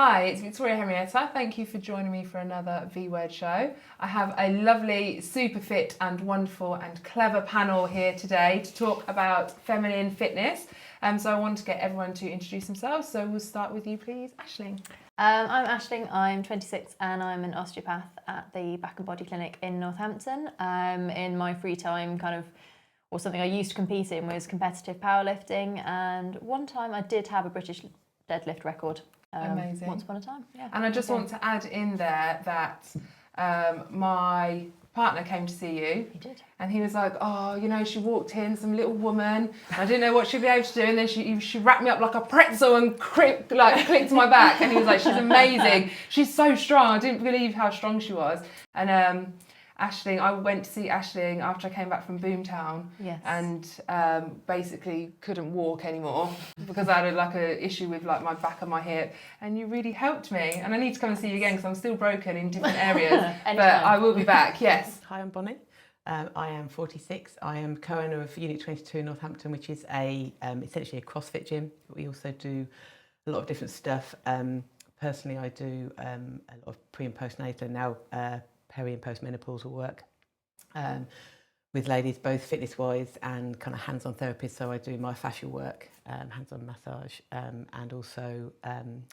Hi, it's Victoria Henrietta. Thank you for joining me for another V-Word show. I have a lovely, super fit and wonderful and clever panel here today to talk about feminine fitness. So I want to get everyone to introduce themselves. So we'll start with you, please, Aisling. I'm Aisling, I'm 26 and I'm an osteopath at the Back and Body Clinic in Northampton. In my free time, or something I used to compete in was competitive powerlifting, and one time I did have a British deadlift record. Amazing. Once upon a time, yeah. And I just want to add in there that my partner came to see you. He did. And he was like, oh, you know, she walked in, some little woman, and I didn't know what she'd be able to do, and then she wrapped me up like a pretzel and clicked my back, and he was like, she's amazing, she's so strong. I didn't believe how strong she was. And Aisling, I went to see Aisling after I came back from Boomtown. Yes. And basically couldn't walk anymore because I had an issue with my back and my hip, and you really helped me, and I need to come and see you again because I'm still broken in different areas. But I will be back. Yes. Hi, I'm Bonney. I am 46. I am co-owner of Unit 22 in Northampton, which is essentially a CrossFit gym. We also do a lot of different stuff. Personally, I do a lot of pre and postnatal and now peri and postmenopausal work with ladies, both fitness-wise and kind of hands-on therapy. So I do myofascial work, hands-on massage, and also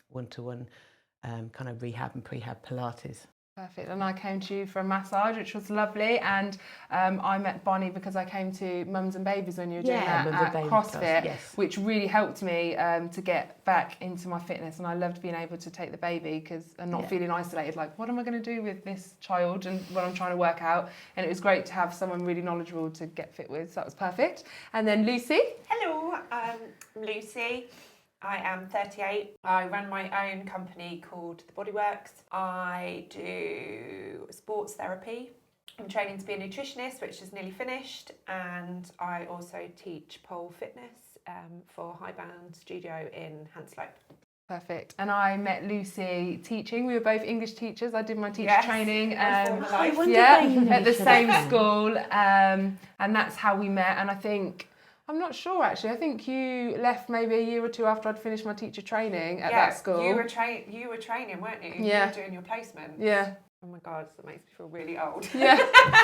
one-to-one kind of rehab and prehab Pilates. Perfect. And I came to you for a massage, which was lovely. And I met Bonney because I came to Mums and Babies when you were doing that at CrossFit, yes. Which really helped me to get back into my fitness. And I loved being able to take the baby and not feeling isolated, like, what am I going to do with this child and what I'm trying to work out? And it was great to have someone really knowledgeable to get fit with. So that was perfect. And then Lucy. Hello, I'm Lucy. I am 38. I run my own company called The Bodyworks. I do sports therapy. I'm training to be a nutritionist, which is nearly finished, and I also teach pole fitness for Highbound Studio in Hanslope. Perfect. And I met Lucy teaching. We were both English teachers. I did my teacher training at the same school, and that's how we met. And I think, I'm not sure actually. I think you left maybe a year or two after I'd finished my teacher training at that school. You were training, weren't you? Yeah. You were doing your placement. Yeah. Oh my God, that makes me feel really old. Yeah,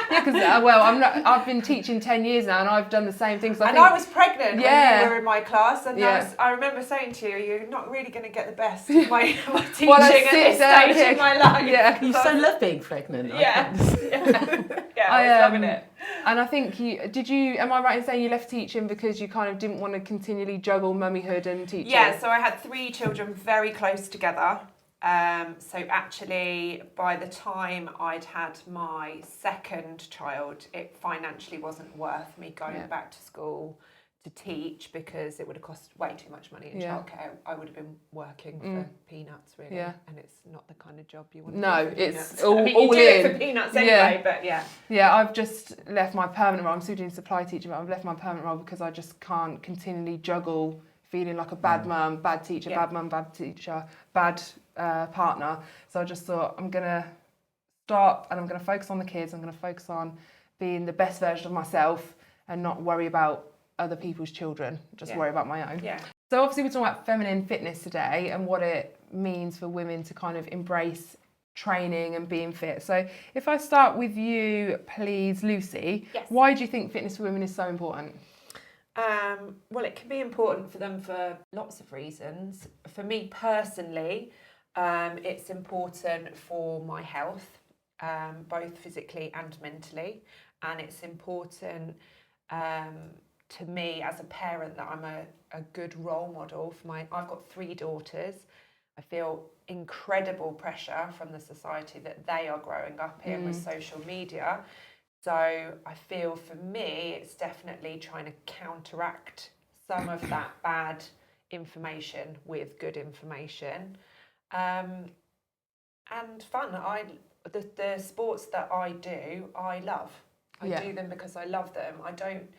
because I've been teaching 10 years now, and I've done the same things. I was pregnant when you were in my class, and I remember saying to you, "You're not really going to get the best of my teaching at this stage in my life." Yeah, you so love being pregnant. Yeah, I was loving it. And I think am I right in saying you left teaching because you kind of didn't want to continually juggle mummyhood and teaching? Yeah, so I had 3 children very close together. So actually, by the time I'd had my second child, it financially wasn't worth me going back to school to teach because it would have cost way too much money in childcare. I would have been working for peanuts, really, and it's not the kind of job you want to do for peanuts. It's all you do in. it for peanuts anyway, but yeah. Yeah, I've just left my permanent role. I'm still doing supply teaching, but I've left my permanent role because I just can't continually juggle feeling like a bad mum, bad teacher, bad mum, bad teacher, bad partner. So I just thought, I'm going to stop and I'm going to focus on the kids. I'm going to focus on being the best version of myself and not worry about other people's children, just worry about my own. Yeah. So obviously we're talking about feminine fitness today and what it means for women to kind of embrace training and being fit. So if I start with you, please, Lucy, why do you think fitness for women is so important? Well, it can be important for them for lots of reasons. For me personally, it's important for my health, both physically and mentally, and it's important to me as a parent that I'm a good role model for I've got 3 daughters. I feel incredible pressure from the society that they are growing up in with social media. So I feel for me, it's definitely trying to counteract some of that bad information with good information. And fun. The sports that I do, I love. I do them because I love them. I don't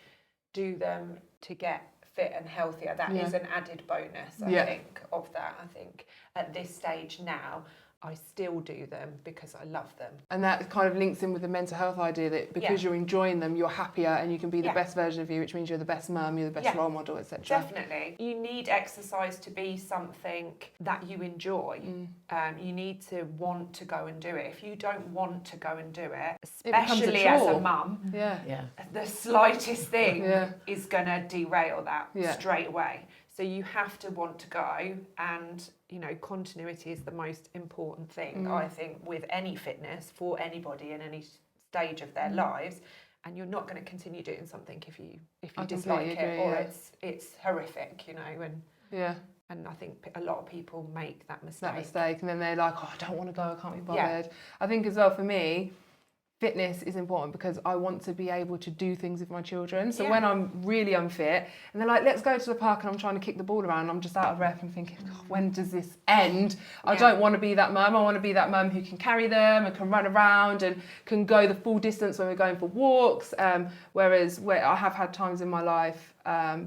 do them to get fit and healthier. That is an added bonus, I think, of that. I think at this stage now, I still do them because I love them. And that kind of links in with the mental health idea that because you're enjoying them, you're happier and you can be the best version of you, which means you're the best mum, you're the best role model, etc. Definitely. You need exercise to be something that you enjoy. You need to want to go and do it. If you don't want to go and do it, especially as a mum, the slightest thing is going to derail that straight away. So you have to want to go, and continuity is the most important thing, I think, with any fitness for anybody in any stage of their lives. And you're not going to continue doing something if you dislike it, or it's horrific, and I think a lot of people make that mistake. And then they're like, oh, I don't want to go, I can't be bothered. I think as well for me, fitness is important because I want to be able to do things with my children. So when I'm really unfit and they're like, let's go to the park, and I'm trying to kick the ball around, I'm just out of breath and thinking, God, when does this end? I don't want to be that mum. I want to be that mum who can carry them and can run around and can go the full distance when we're going for walks. Whereas I have had times in my life,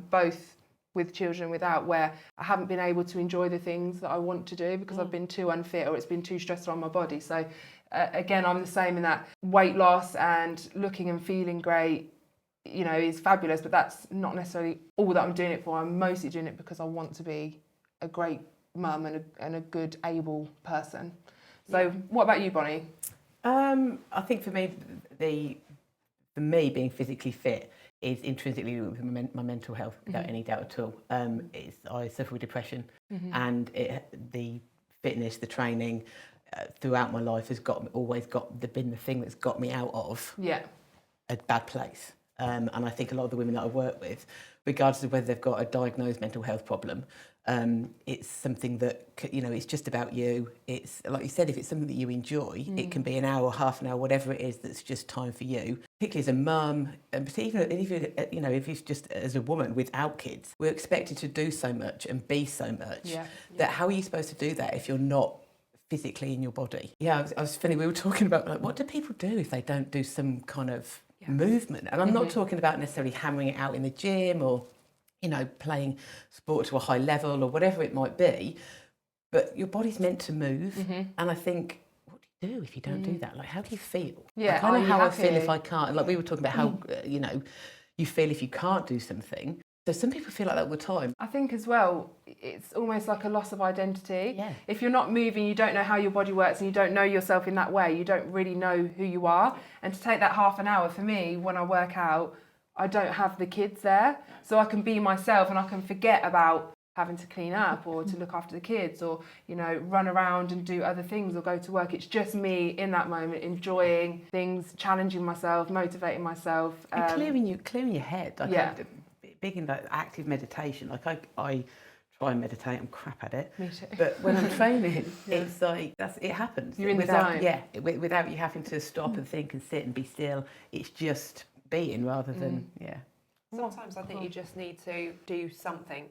both with children, without, where I haven't been able to enjoy the things that I want to do because I've been too unfit or it's been too stressful on my body. So again, I'm the same in that weight loss and looking and feeling great, is fabulous, but that's not necessarily all that I'm doing it for. I'm mostly doing it because I want to be a great mum and a good, able person. So what about you, Bonney? I think for me, being physically fit is intrinsically linked with my mental health, without any doubt at all. I suffer with depression, and the fitness, the training, throughout my life has been the thing that's got me out of a bad place. And I think a lot of the women that I work with, regardless of whether they've got a diagnosed mental health problem, it's something that, it's just about you. It's like you said, if it's something that you enjoy, it can be an hour, half an hour, whatever it is that's just time for you. Particularly as a mum, and even if it's just as a woman without kids, we're expected to do so much and be so much that how are you supposed to do that if you're not physically in your body? I was funny, we were talking about, like, what do people do if they don't do some kind of movement? And I'm not talking about necessarily hammering it out in the gym or playing sport to a high level or whatever it might be, but your body's meant to move. And I think, what do you do if you don't do that? Like, how do you feel? Like, I know how I feel if I can't. Like, we were talking about how you feel if you can't do something. So some people feel like that all the time. I think as well, it's almost like a loss of identity. If you're not moving, you don't know how your body works and you don't know yourself in that way, you don't really know who you are. And to take that half an hour, for me, when I work out, I don't have the kids there. So I can be myself and I can forget about having to clean up or to look after the kids or, run around and do other things or go to work. It's just me in that moment, enjoying things, challenging myself, motivating myself. And clearing your head. Like big in that active meditation. Like I try and meditate, I'm crap at it. Me too. But when I'm training, it's like it happens. You're in without, the zone. Without you having to stop and think and sit and be still. It's just being rather than Sometimes I think you just need to do something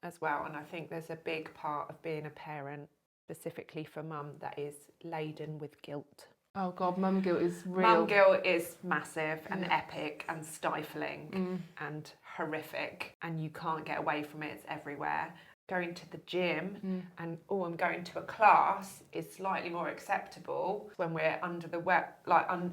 as well, and I think there's a big part of being a parent, specifically for mum, that is laden with guilt. Oh God, mum guilt is real. Mum guilt is massive and epic and stifling and horrific, and you can't get away from it. It's everywhere. Going to the gym and I'm going to a class is slightly more acceptable when we're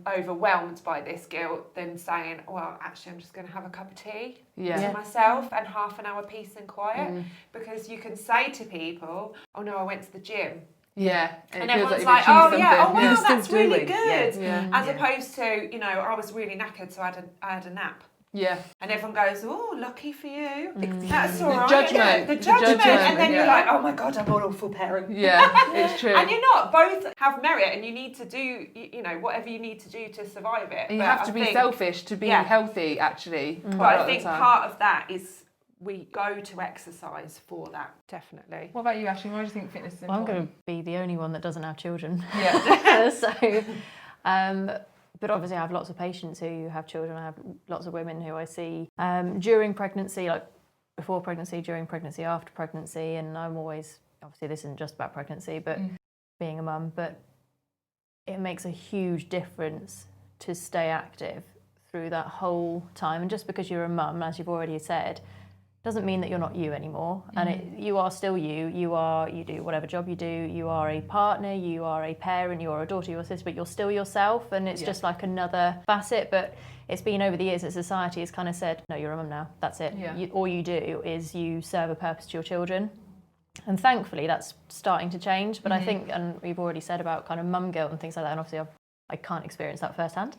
overwhelmed by this guilt than saying, well, actually I'm just going to have a cup of tea to myself and half an hour peace and quiet, because you can say to people, oh no, I went to the gym. And everyone's like, oh wow, that's really good. As opposed to, I was really knackered, so I had a nap. And everyone goes, oh, lucky for you. That's all right. The judgment. And then you're like, oh my God, I'm an awful parent. It's true. And you're not. Both have merit, and you need to do, whatever you need to do to survive it. And you have to be selfish to be healthy, actually. But I think part of that is we go to exercise for that, definitely. What about you, Aisling? Why do you think fitness is important? I'm going to be the only one that doesn't have children. But obviously I have lots of patients who have children. I have lots of women who I see during pregnancy, like before pregnancy, during pregnancy, after pregnancy. And I'm always, obviously this isn't just about pregnancy, but being a mum, but it makes a huge difference to stay active through that whole time. And just because you're a mum, as you've already said, doesn't mean that you're not you anymore, and you are still you. You do whatever job you do. You are a partner. You are a parent. You are a daughter. You're a sister, but you're still yourself, and it's just like another facet. But it's been over the years that society has kind of said, no, you're a mum now. That's it. Yeah. All you do is you serve a purpose to your children, and thankfully that's starting to change. But I think, and we've already said about kind of mum guilt and things like that, and obviously I can't experience that firsthand.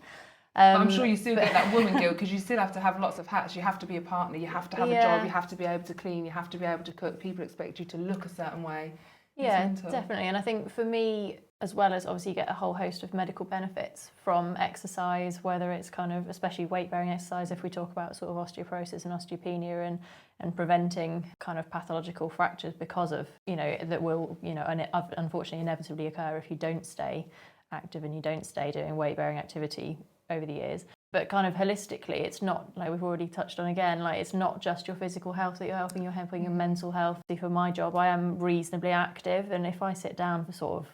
But I'm sure you still get that woman guilt because you still have to have lots of hats. You have to be a partner, you have to have a job, you have to be able to clean, you have to be able to cook. People expect you to look a certain way. Yeah, definitely. And I think for me, as well as obviously you get a whole host of medical benefits from exercise, whether it's kind of, especially weight-bearing exercise, if we talk about sort of osteoporosis and osteopenia and preventing kind of pathological fractures because of, that will, and unfortunately inevitably occur if you don't stay active and you don't stay doing weight-bearing activity over the years. But kind of holistically, it's not, like we've already touched on again, like it's not just your physical health that you're helping your mental health. For my job, I am reasonably active, and if I sit down for sort of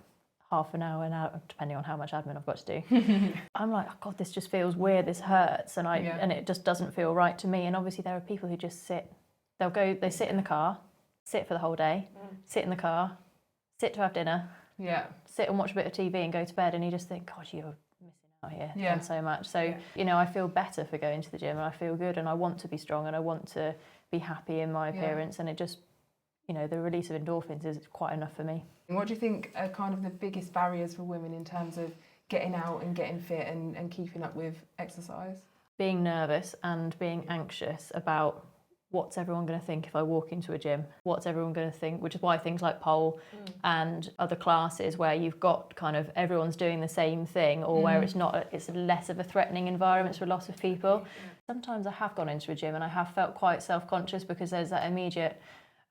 half an hour, depending on how much admin I've got to do, I'm like, oh God, this just feels weird, this hurts, and and it just doesn't feel right to me. And obviously there are people who just sit, they sit in the car, sit for the whole day, sit in the car, sit to have dinner, sit and watch a bit of TV and go to bed, and you just think, God, you're out here and so much. So I feel better for going to the gym, and I feel good, and I want to be strong, and I want to be happy in my appearance, and it just, the release of endorphins is quite enough for me. What do you think are kind of the biggest barriers for women in terms of getting out and getting fit and keeping up with exercise? Being nervous and being anxious about what's everyone going to think if I walk into a gym? What's everyone going to think? Which is why things like pole and other classes where you've got kind of everyone's doing the same thing, or where it's less of a threatening environment for a lot of people. Sometimes I have gone into a gym and I have felt quite self-conscious because there's that immediate,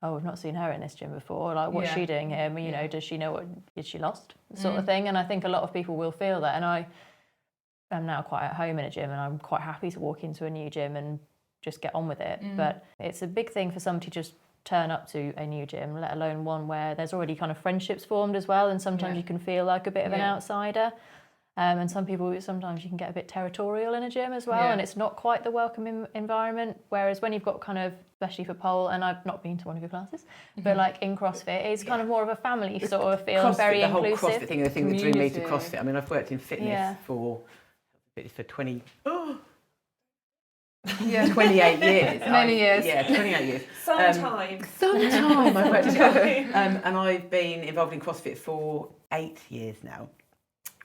oh, we've not seen her in this gym before. Like, what's she doing here? I mean, does she know is she lost? Sort of thing. And I think a lot of people will feel that. And I am now quite at home in a gym, and I'm quite happy to walk into a new gym and just get on with it. But it's a big thing for somebody to just turn up to a new gym, let alone one where there's already kind of friendships formed as well, and sometimes you can feel like a bit of an outsider. And sometimes you can get a bit territorial in a gym as well, and it's not quite the welcoming environment. Whereas when you've got kind of, especially for pole, and I've not been to one of your classes, but like in CrossFit, it's kind of more of a family sort of feel, CrossFit, very the whole inclusive. CrossFit thing, the thing that drew me to CrossFit. I mean, I've worked in fitness for 28 years. Many years. Yeah, 28 years. Sometime I've worked and I've been involved in CrossFit for 8 years now.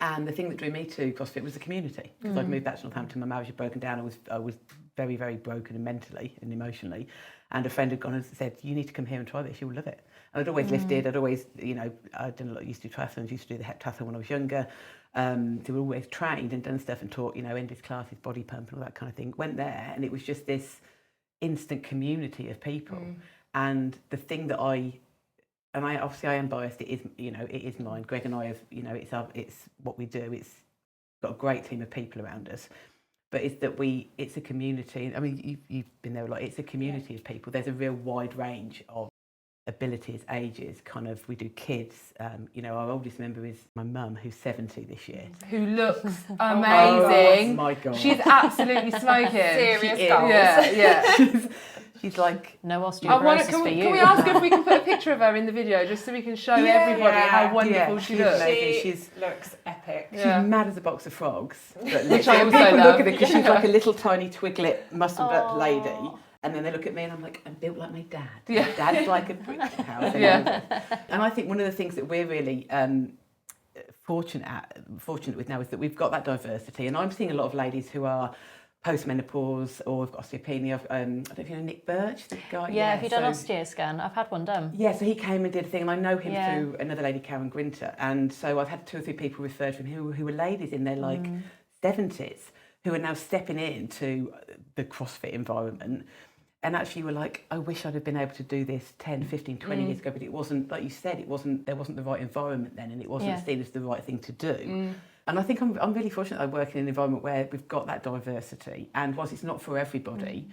And the thing that drew me to CrossFit was the community. Because I'd moved back to Northampton, my marriage had broken down. I was very, very broken mentally and emotionally. And a friend had gone and said, you need to come here and try this, you'll love it. And I'd always lifted, I'd always, I'd done a lot, used to do triathlons, used to do the heptathlon when I was younger. They were always trained and done stuff and taught, endless classes, body pump and all that kind of thing. Went there and it was just this instant community of people. And the thing that I am biased, it is mine. Greg and I have, it's what we do. It's got a great team of people around us. But it's a community. I mean, you've been there a lot. It's a community of people. There's a real wide range of abilities, ages, kind of, we do kids. Our oldest member is my mum, who's 70 this year. Who looks amazing. Oh my God. She's absolutely smoking. Serious goals. Yeah. She's like... No osteoporosis for you. Can we ask if we can put a picture of her in the video just so we can show everybody how wonderful she looks? She looks epic. She's mad as a box of frogs. But Which I also people love. look at her because she's like a little tiny twiglet, muscled up lady. And then they look at me and I'm like, I'm built like my dad. Yeah. My dad's like a brick house. And I think one of the things that we're really fortunate with now is that we've got that diversity. And I'm seeing a lot of ladies who are post-menopause or have got osteopenia. I don't know if you know Nick Birch, the guy. Yeah, have you done osteoscan? I've had one done. Yeah, so he came and did a thing, and I know him through another lady, Karen Grinter. And so I've had 2 or 3 people referred from him who were ladies in their 70s who are now stepping into the CrossFit environment. And actually were like, I wish I'd have been able to do this 10, 15, 20 years ago, but it wasn't, like you said, there wasn't the right environment then, and it wasn't seen as the right thing to do. And I think I'm really fortunate that I work in an environment where we've got that diversity, and whilst it's not for everybody,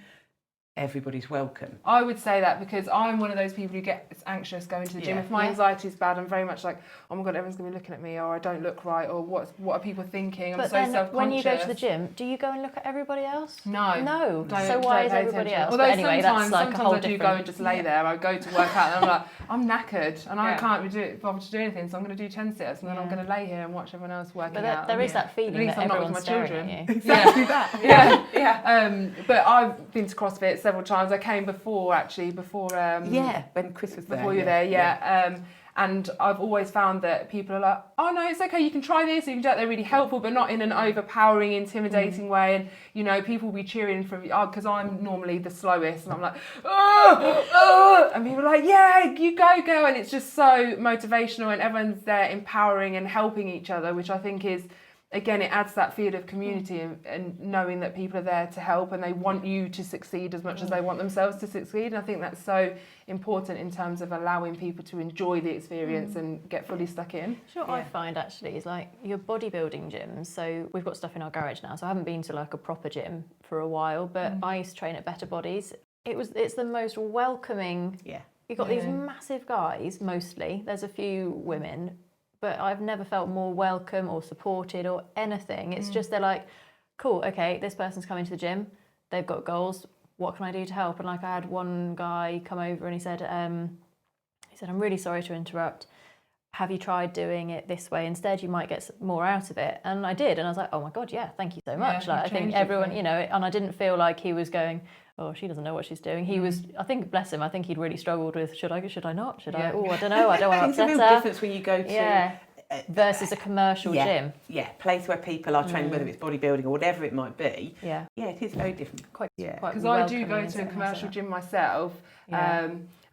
everybody's welcome. I would say that because I'm one of those people who gets anxious going to the gym. Yeah. If my anxiety is bad, I'm very much like, oh my God, everyone's going to be looking at me, or I don't look right, or what are people thinking? I'm But so then self-conscious. when you go to the gym, do you go and look at everybody else? No. No. Don't- So why don't is pay everybody attention. else? Although But anyway, that's like a whole sometimes I do go different... and just lay there. I go to work out and I'm like, I'm knackered and I Yeah. can't be bothered to do anything, so I'm going to do 10 sit-ups and then I'm Yeah. going to lay here and watch everyone else working But out. there is that At feeling least that I'm not with everyone's my staring children. at you. Exactly that. Yeah. Yeah. But I've been to CrossFit several times. I came before When Chris was there. before you were there, yeah. And I've always found that people are like, oh no, it's okay, you can try this, you can do that. They're really helpful, but not in an overpowering, intimidating way. And, you know, people will be cheering for me, because I'm normally the slowest, and I'm like, oh, and people are like, yeah, you go, girl. And it's just so motivational, and everyone's there empowering and helping each other, which I think is, again, it adds that feel of community and knowing that people are there to help and they want you to succeed as much as they want themselves to succeed. And I think that's so important in terms of allowing people to enjoy the experience and get fully stuck in. What I find actually is like your bodybuilding gyms. So we've got stuff in our garage now. So I haven't been to like a proper gym for a while, but I used to train at Better Bodies. It's the most welcoming. Yeah. You've got these massive guys, mostly. There's a few women, but I've never felt more welcome or supported or anything. It's just they're like, cool, okay, this person's coming to the gym. They've got goals. What can I do to help? And like I had one guy come over and he said, I'm really sorry to interrupt. Have you tried doing it this way? Instead, you might get more out of it. And I did. And I was like, oh my God, yeah, thank you so much. Yeah, Like I think everyone, you know, and I didn't feel like he was going, oh, she doesn't know what she's doing. He was, I think, bless him, I think he'd really struggled with, should I not? I? Oh, I don't know, I don't want to It's a upset real her. difference when you go to Versus a commercial gym. Yeah, place where people are training, whether it's bodybuilding or whatever it might be. Yeah. Yeah, it is very different. Quite Because I do go to a commercial gym myself,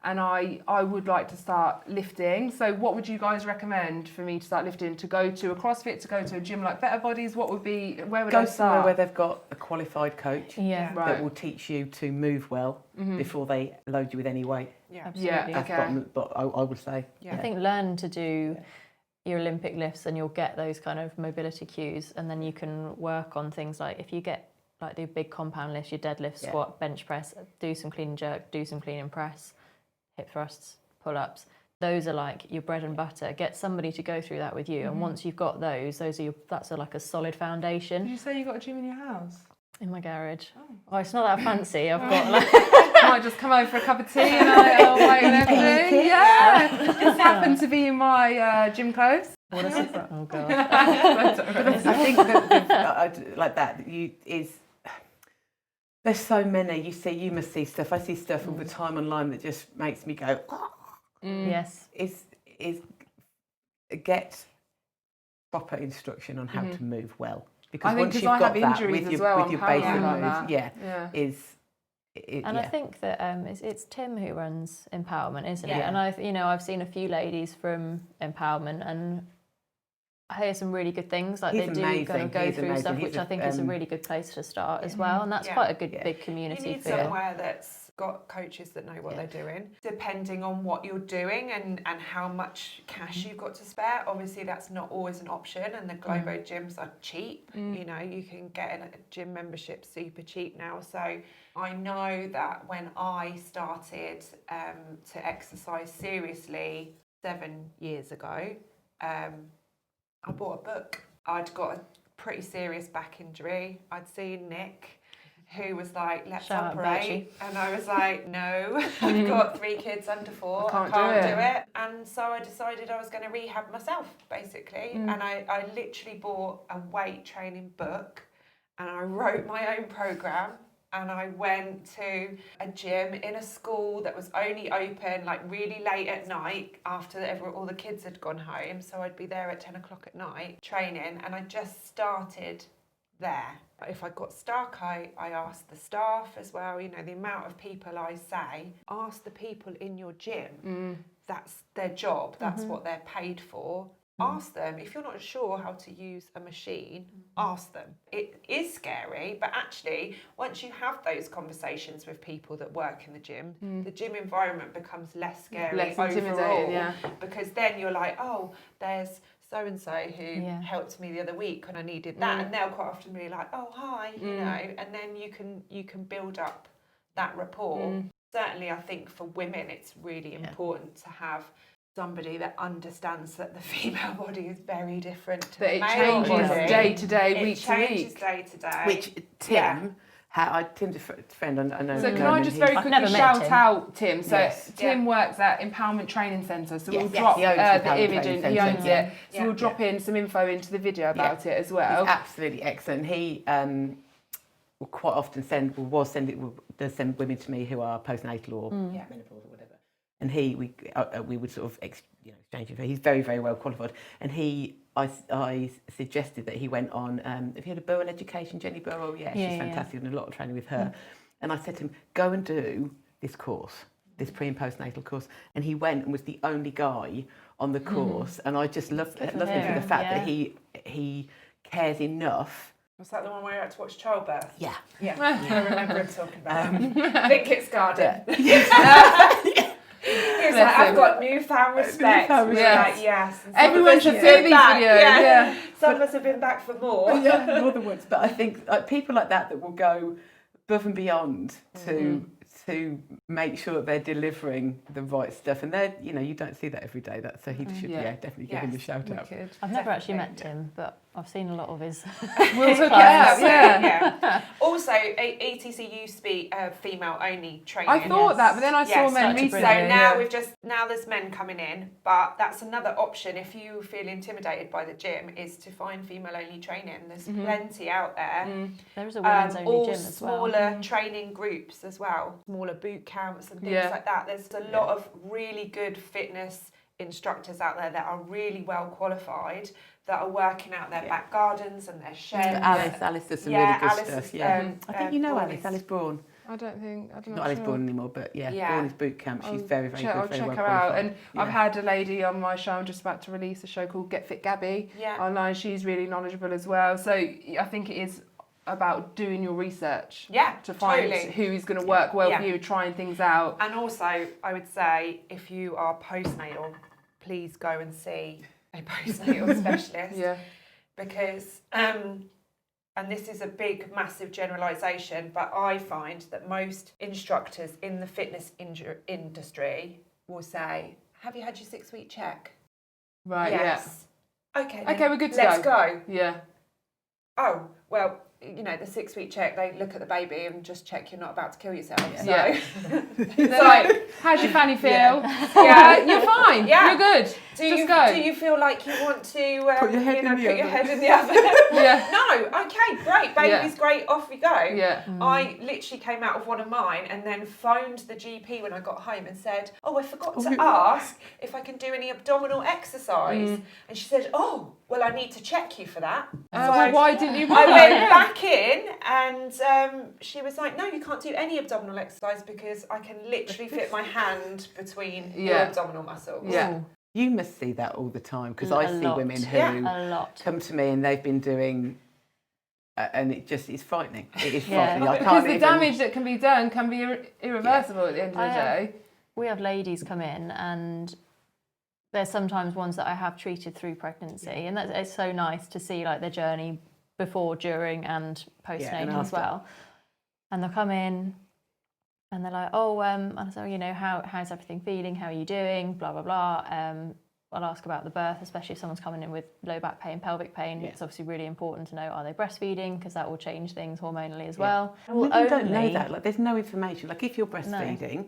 and I would like to start lifting. So what would you guys recommend for me to start lifting? To go to a CrossFit, to go to a gym like Better Bodies? Where would I Go start? somewhere where they've got a qualified coach Yeah. Right. that will teach you to move well before they load you with any weight. Yeah. Absolutely. That's what I would say. Yeah. I think learn to do your Olympic lifts and you'll get those kind of mobility cues, and then you can work on things like if you get like the big compound lifts, your deadlift, squat, bench press, do some clean and jerk, do some clean and press, hip thrusts, pull-ups. Those are like your bread and butter. Get somebody to go through that with you, and once you've got those are that's like a solid foundation. Did you say you got a gym in your house? In my garage. Oh, it's not that fancy. I've got like I might just come over for a cup of tea and wait and everything. Yeah, this happened to be in my gym clothes. what a surprise. Oh god. I think that like that there's so many. You must see stuff. I see stuff all the time online that just makes me go. Yes. Is get proper instruction on how to move well. Because I think once because you've I got have that injuries with as your, well, with your I'm basic paranoid moves, like that. And I think that it's Tim who runs Empowerment, isn't it? Yeah. And I've seen a few ladies from Empowerment, and I hear some really good things. Like He's they do amazing. kind of go He's through amazing. stuff, He's which I think is a really good place to start as well. And that's Yeah. quite a good Yeah. big You community need feel. somewhere that's got coaches that know what they're doing, depending on what you're doing and how much cash you've got to spare. Obviously, that's not always an option, and the Globo gyms are cheap. You know, you can get a gym membership super cheap now. So I know that when I started to exercise seriously 7 years ago, I bought a book. I'd got a pretty serious back injury. I'd seen Nick, who was like, let's Shout out operate. And I was like, no, I've got 3 kids under 4. I can't do it. And so I decided I was going to rehab myself, basically. And I literally bought a weight training book and I wrote my own program. And I went to a gym in a school that was only open like really late at night after all the kids had gone home. So I'd be there at 10 o'clock at night training, and I just started there. If I got stuck, I asked the staff as well. You know, the amount of people I say, ask the people in your gym. That's their job. That's what they're paid for. Ask them. If you're not sure how to use a machine, ask them. It is scary, but actually, once you have those conversations with people that work in the gym environment becomes less scary, less intimidating, overall, because then you're like, oh, there's so-and-so who helped me the other week when I needed that, and they'll quite often be like, oh, hi, you know, and then you can build up that rapport. Certainly, I think for women, it's really important to have somebody that understands that the female body is very different to the male body. It changes day to day, week to week. It changes day to day. Which Tim, Tim's a friend, I know. So can I just very quickly shout out Tim? So Tim works at Empowerment Training Centre, so we'll drop the image in, he owns it. So we'll drop in some info into the video about it as well. He's absolutely excellent. He will quite often does send women to me who are postnatal or menopause or whatever. And we would sort of exchange info. He's very, very well qualified. And I suggested that he went on, have you heard of Burwell Education, Jenny Burwell? Yeah, she's fantastic, and a lot of training with her. And I said to him, go and do this course, this pre and postnatal course. And he went and was the only guy on the course. And I just loved him for the fact that he cares enough. Was that the one where you had to watch childbirth? Yeah. Yeah, I remember him talking about it. I think it's Garden. He was like, I've got newfound respect. Like, yes. Everyone should see these videos. Yeah. Some of us have been back for more. More than once. But I think people like that will go above and beyond to make sure that they're delivering the right stuff, and they're you don't see that every day. So he should definitely give him a shout out. I've never actually met Tim, but I've seen a lot of his. We'll hook it up. Yeah. Also, ETC used to be female only training. I thought that, but then I saw men recently. So now there's men coming in, but that's another option if you feel intimidated by the gym, is to find female only training. There's plenty out there. There is a women's only gym as well. All smaller training groups as well, smaller boot camps and things like that. There's a lot of really good fitness instructors out there that are really well qualified, that are working out their back gardens and their sheds. Alice does some really good stuff. I think Alice Braun. I don't know. Not Alice Braun anymore, but Braun's boot camp. She's very, very good. I'll check her out. And I've had a lady on my show. I'm just about to release a show called Get Fit Gabby online. She's really knowledgeable as well. So I think it is about doing your research to find who is going to work well for you, trying things out. And also, I would say, if you are postnatal, please go and see a postnatal specialist. Because, and this is a big, massive generalisation, but I find that most instructors in the fitness industry will say, have you had your 6-week check? Right, yes. Okay, we're good to go. Let's go. Yeah. Oh, well, the 6-week check, they look at the baby and just check you're not about to kill yourself. So they're like, how's your fanny feel? You're fine. Yeah. You're good. Do you feel like you want to put your head in the oven? No. Okay, great. Baby's great. Off we go. Yeah. I literally came out of one of mine and then phoned the GP when I got home and said, I forgot to ask if I can do any abdominal exercise. And she said, well, I need to check you for that. Well, why didn't you? I went back in and she was like, no, you can't do any abdominal exercise because I can literally fit my hand between your abdominal muscles. Yeah. You must see that all the time, because I see women who come to me and they've been doing, and it's frightening. It is frightening. Because the damage that can be done can be irreversible at the end of the day. We have ladies come in, and there's sometimes ones that I have treated through pregnancy, and it's so nice to see like their journey before, during, and postnatal as well. And they'll come in. And they're like, and so, how's everything feeling? How are you doing? Blah, blah, blah. I'll ask about the birth, especially if someone's coming in with low back pain, pelvic pain. It's obviously really important to know, are they breastfeeding? Because that will change things hormonally as well. Women don't know that. Like, there's no information. Like, if you're breastfeeding,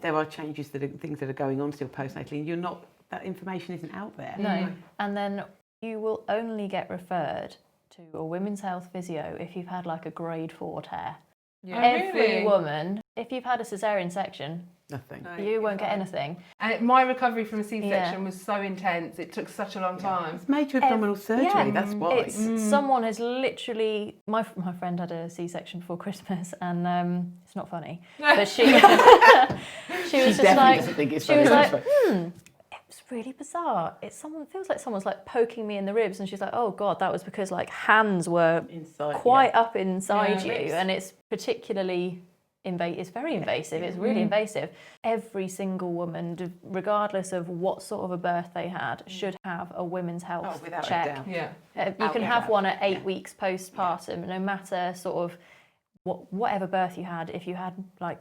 there are changes, things that are going on still postnatally, and that information isn't out there. No. And then you will only get referred to a women's health physio if you've had like a grade 4 tear. Yeah. Every woman, if you've had a cesarean section, nothing. You won't get anything. And my recovery from a C-section was so intense. It took such a long time. It's major abdominal surgery. That's why. Someone has literally. My friend had a C-section before Christmas, and it's not funny. But she was just like, doesn't think it's she funny. was like, it's really bizarre. Feels like someone's like poking me in the ribs, and she's like, oh god, that was because like hands were quite up inside you, and it's particularly invasive. It's very invasive. It's really invasive. Every single woman, regardless of what sort of a birth they had, should have a women's health check. Yeah, you can have one at 8 weeks postpartum, no matter sort of whatever birth you had, if you had like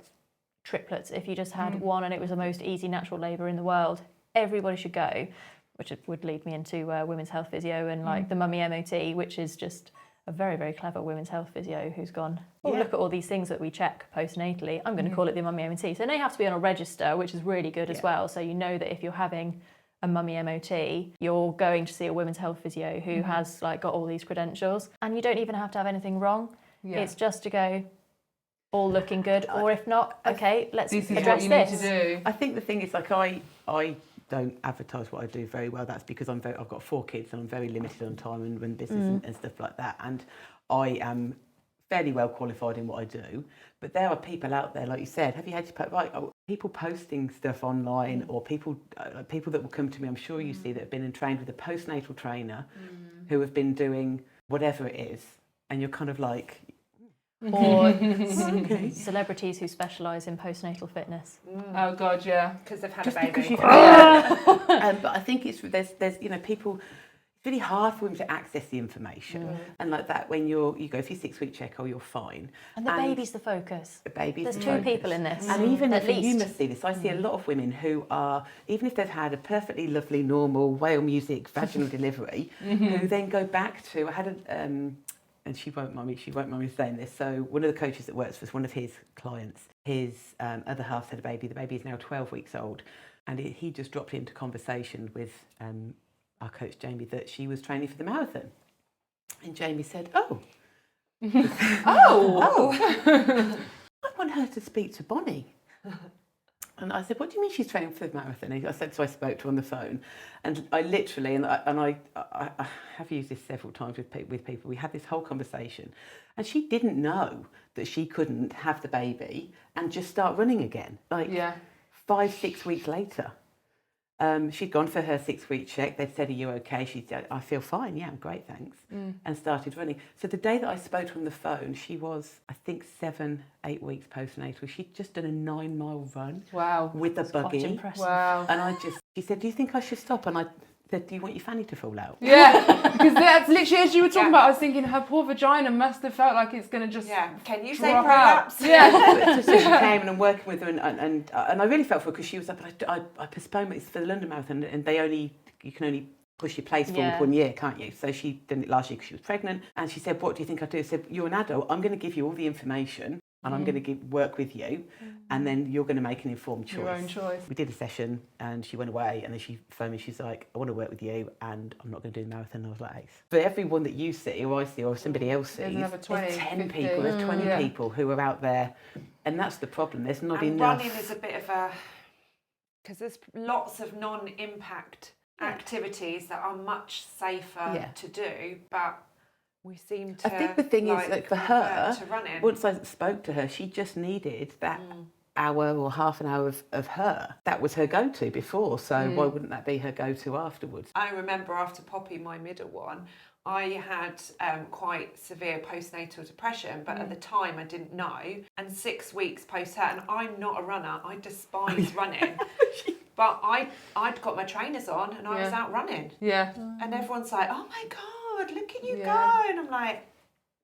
triplets, if you just had one and it was the most easy natural labour in the world, everybody should go, which would lead me into women's health physio and like the mummy MOT, which is just a very, very clever women's health physio who's gone, look at all these things that we check postnatally. I'm going to call it the mummy MOT. So now you have to be on a register, which is really good as well. So you know that if you're having a mummy MOT, you're going to see a women's health physio who has like got all these credentials, and you don't even have to have anything wrong. It's just to go, all looking good, or if not, okay, let's This is address what you this. need to do. I think the thing is, like, I don't advertise what I do very well. That's because I've got 4 kids and I'm very limited on time and run business and stuff like that. And I am fairly well qualified in what I do. But there are people out there, like you said, have you had people posting stuff online, or people that will come to me, I'm sure you see, that have been and trained with a postnatal trainer who have been doing whatever it is, and you're kind of like, Or celebrities who specialise in postnatal fitness. Oh God, yeah. Because they've had just a baby. because you've but I think there's people. It's really hard for women to access the information, and like that when you go for your 6-week check, you're fine. And the baby's the focus. The baby's There's the 2 focus. people in this. And even at if least. you must see this, I see a lot of women who are, even if they've had a perfectly lovely, normal whale music vaginal delivery, who then go back to, I had and she won't mind me saying this. So one of the coaches that works for us, one of his clients, his other half had a baby. The baby is now 12 weeks old, and he just dropped into conversation with our coach Jamie that she was training for the marathon, and Jamie said, "Oh, I want her to speak to Bonney." And I said, "What do you mean she's training for the marathon?" And I said, so I spoke to her on the phone, and I literally, and I have used this several times with people. We had this whole conversation, and she didn't know that she couldn't have the baby and just start running again. 5-6 weeks later, she'd gone for her 6-week check. They'd said, "Are you okay?" She said, "I feel fine. Yeah, I'm great, thanks." And started running. So the day that I spoke to her on the phone, she was, I think, 7-8 weeks postnatal. She'd just done a 9-mile run. Wow. With a Quite buggy. impressive. Wow. And she said, "Do you think I should stop?" And I said, "Do you want your fanny to fall out?" Yeah, because that's literally, as you were talking about, I was thinking her poor vagina must have felt like it's going to just Can you say drop prolapse? out. Yeah. So she came and I'm working with her, and I really felt for her because she was like, I postponed it for the London Marathon, and you can only push your place forward 1 year, can't you? So she did it last year because she was pregnant, and she said, "What do you think I do?" I said, "You're an adult. I'm going to give you all the information, and I'm going to work with you, and then you're going to make an informed choice." Your own choice. We did a session, and she went away, and then she phoned me. She's like, "I want to work with you, and I'm not going to do the marathon." And I was like, "Ace." For everyone that you see, or I see, or somebody else There's sees, another 20, there's 10 50. people, there's 20 people who are out there, and that's the problem. There's not And enough. running is a bit of a, because there's lots of non-impact activities that are much safer to do, but we seem to. I think the thing is, like, for her, to running. once I spoke to her, she just needed that hour or half an hour of her. That was her go-to before, so why wouldn't that be her go-to afterwards? I remember after Poppy, my middle one, I had quite severe postnatal depression, but at the time I didn't know. And 6 weeks post her, and I'm not a runner, I despise running. But I'd got my trainers on and I was out running. Yeah. And everyone's like, "Oh my God, look at you go." And I'm like,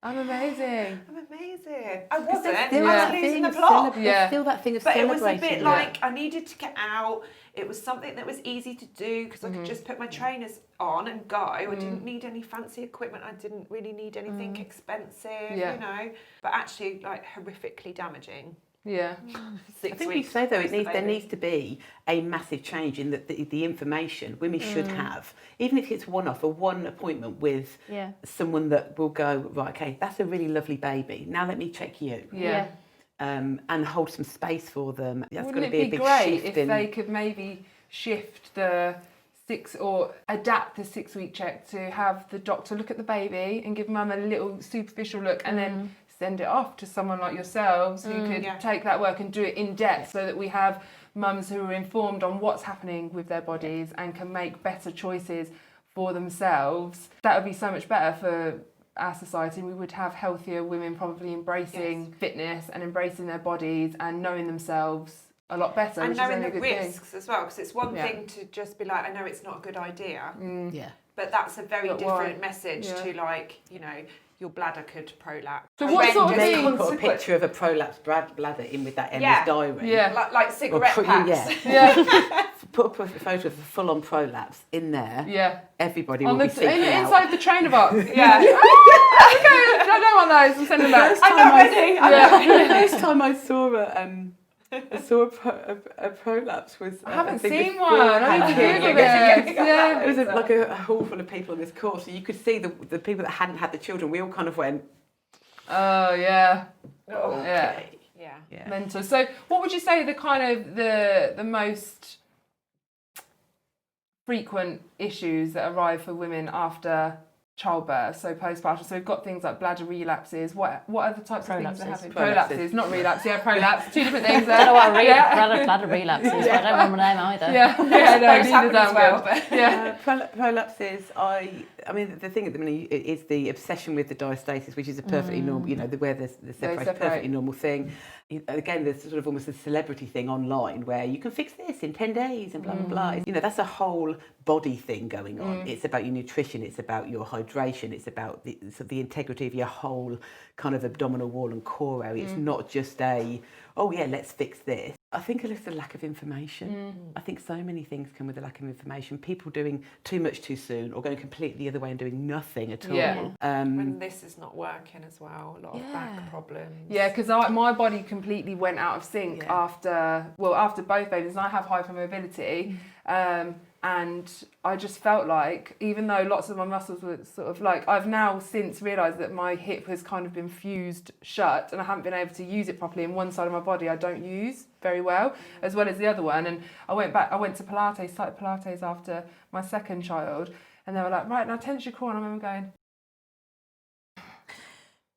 I'm amazing. I'm amazing. I wasn't. Still I that was thing losing the of plot. there's still that thing of But it was celebrating. a bit like I needed to get out. It was something that was easy to do because I could just put my trainers on and go. I didn't need any fancy equipment. I didn't really need anything expensive, you know. But actually, like, horrifically damaging. Yeah. 6 I think weeks you say though, post the there baby. needs to be a massive change in the information women should have, even if it's one appointment with someone that will go, right, okay, that's a really lovely baby. Now let me check you. Yeah. And hold some space for them. That's Wouldn't going to it be a be big great shift if they could maybe shift the adapt the 6-week check to have the doctor look at the baby and give mum a little superficial look and then send it off to someone like yourselves who could take that work and do it in depth so that we have mums who are informed on what's happening with their bodies and can make better choices for themselves. That would be so much better for our society. We would have healthier women probably embracing fitness and embracing their bodies and knowing themselves a lot better. And which knowing is the only a good risks as well, because it's one thing to just be like, I know it's not a good idea, Yeah. but that's a very But different why? message Yeah. to, like, you know, your bladder could prolapse. So And what then sort of just thing- Put a consequent- picture of a prolapsed bladder in with that Emma's Yeah. diary. Yeah. like cigarette Or packs. Yeah. Put a photo of a full-on prolapse in there. Yeah. Everybody On will the be seeking out. inside the trainer box. Yeah. Okay, I don't want those. I'm sending them back. I'm not ready. I'm not ready. The first time I saw a prolapse was. I haven't think seen before one. I need to had Google kids. this. Yeah. It was like a hall full of people on this course, and you could see the people that hadn't had the children. We all kind of went, Oh yeah. okay. Yeah. Yeah. Mental. So, what would you say the kind of the most frequent issues that arrive for women after childbirth, so postpartum? So we've got things like bladder relapses. What are the types of things that happen? Prolapses, not relapse. Yeah, prolapse. Two different things there. I don't know what bladder relapses, but I don't remember them either. Yeah, no, Those neither happen as damn well, good. but- Yeah. Prolapses, I mean, the thing at the minute is the obsession with the diastasis, which is a perfectly normal, where the separation is a perfectly normal thing. Again, there's sort of almost a celebrity thing online where you can fix this in 10 days and blah, blah, blah. That's a whole body thing going on. It's about your nutrition, it's about your hydration, it's about the integrity of your whole kind of abdominal wall and core area. It's not just let's fix this. I think it's a lack of information. I think so many things come with a lack of information. People doing too much too soon or going completely the other way and doing nothing at all. Yeah. When this is not working as well, a lot of back problems. Yeah, because my body completely went out of sync after both babies, and I have hypermobility. And I just felt like, even though lots of my muscles were sort of like, I've now since realised that my hip has kind of been fused shut and I haven't been able to use it properly, and one side of my body I don't use very well, as well as the other one. And I went to Pilates, started Pilates after my second child, and they were like, right, now tense your core, and I remember going,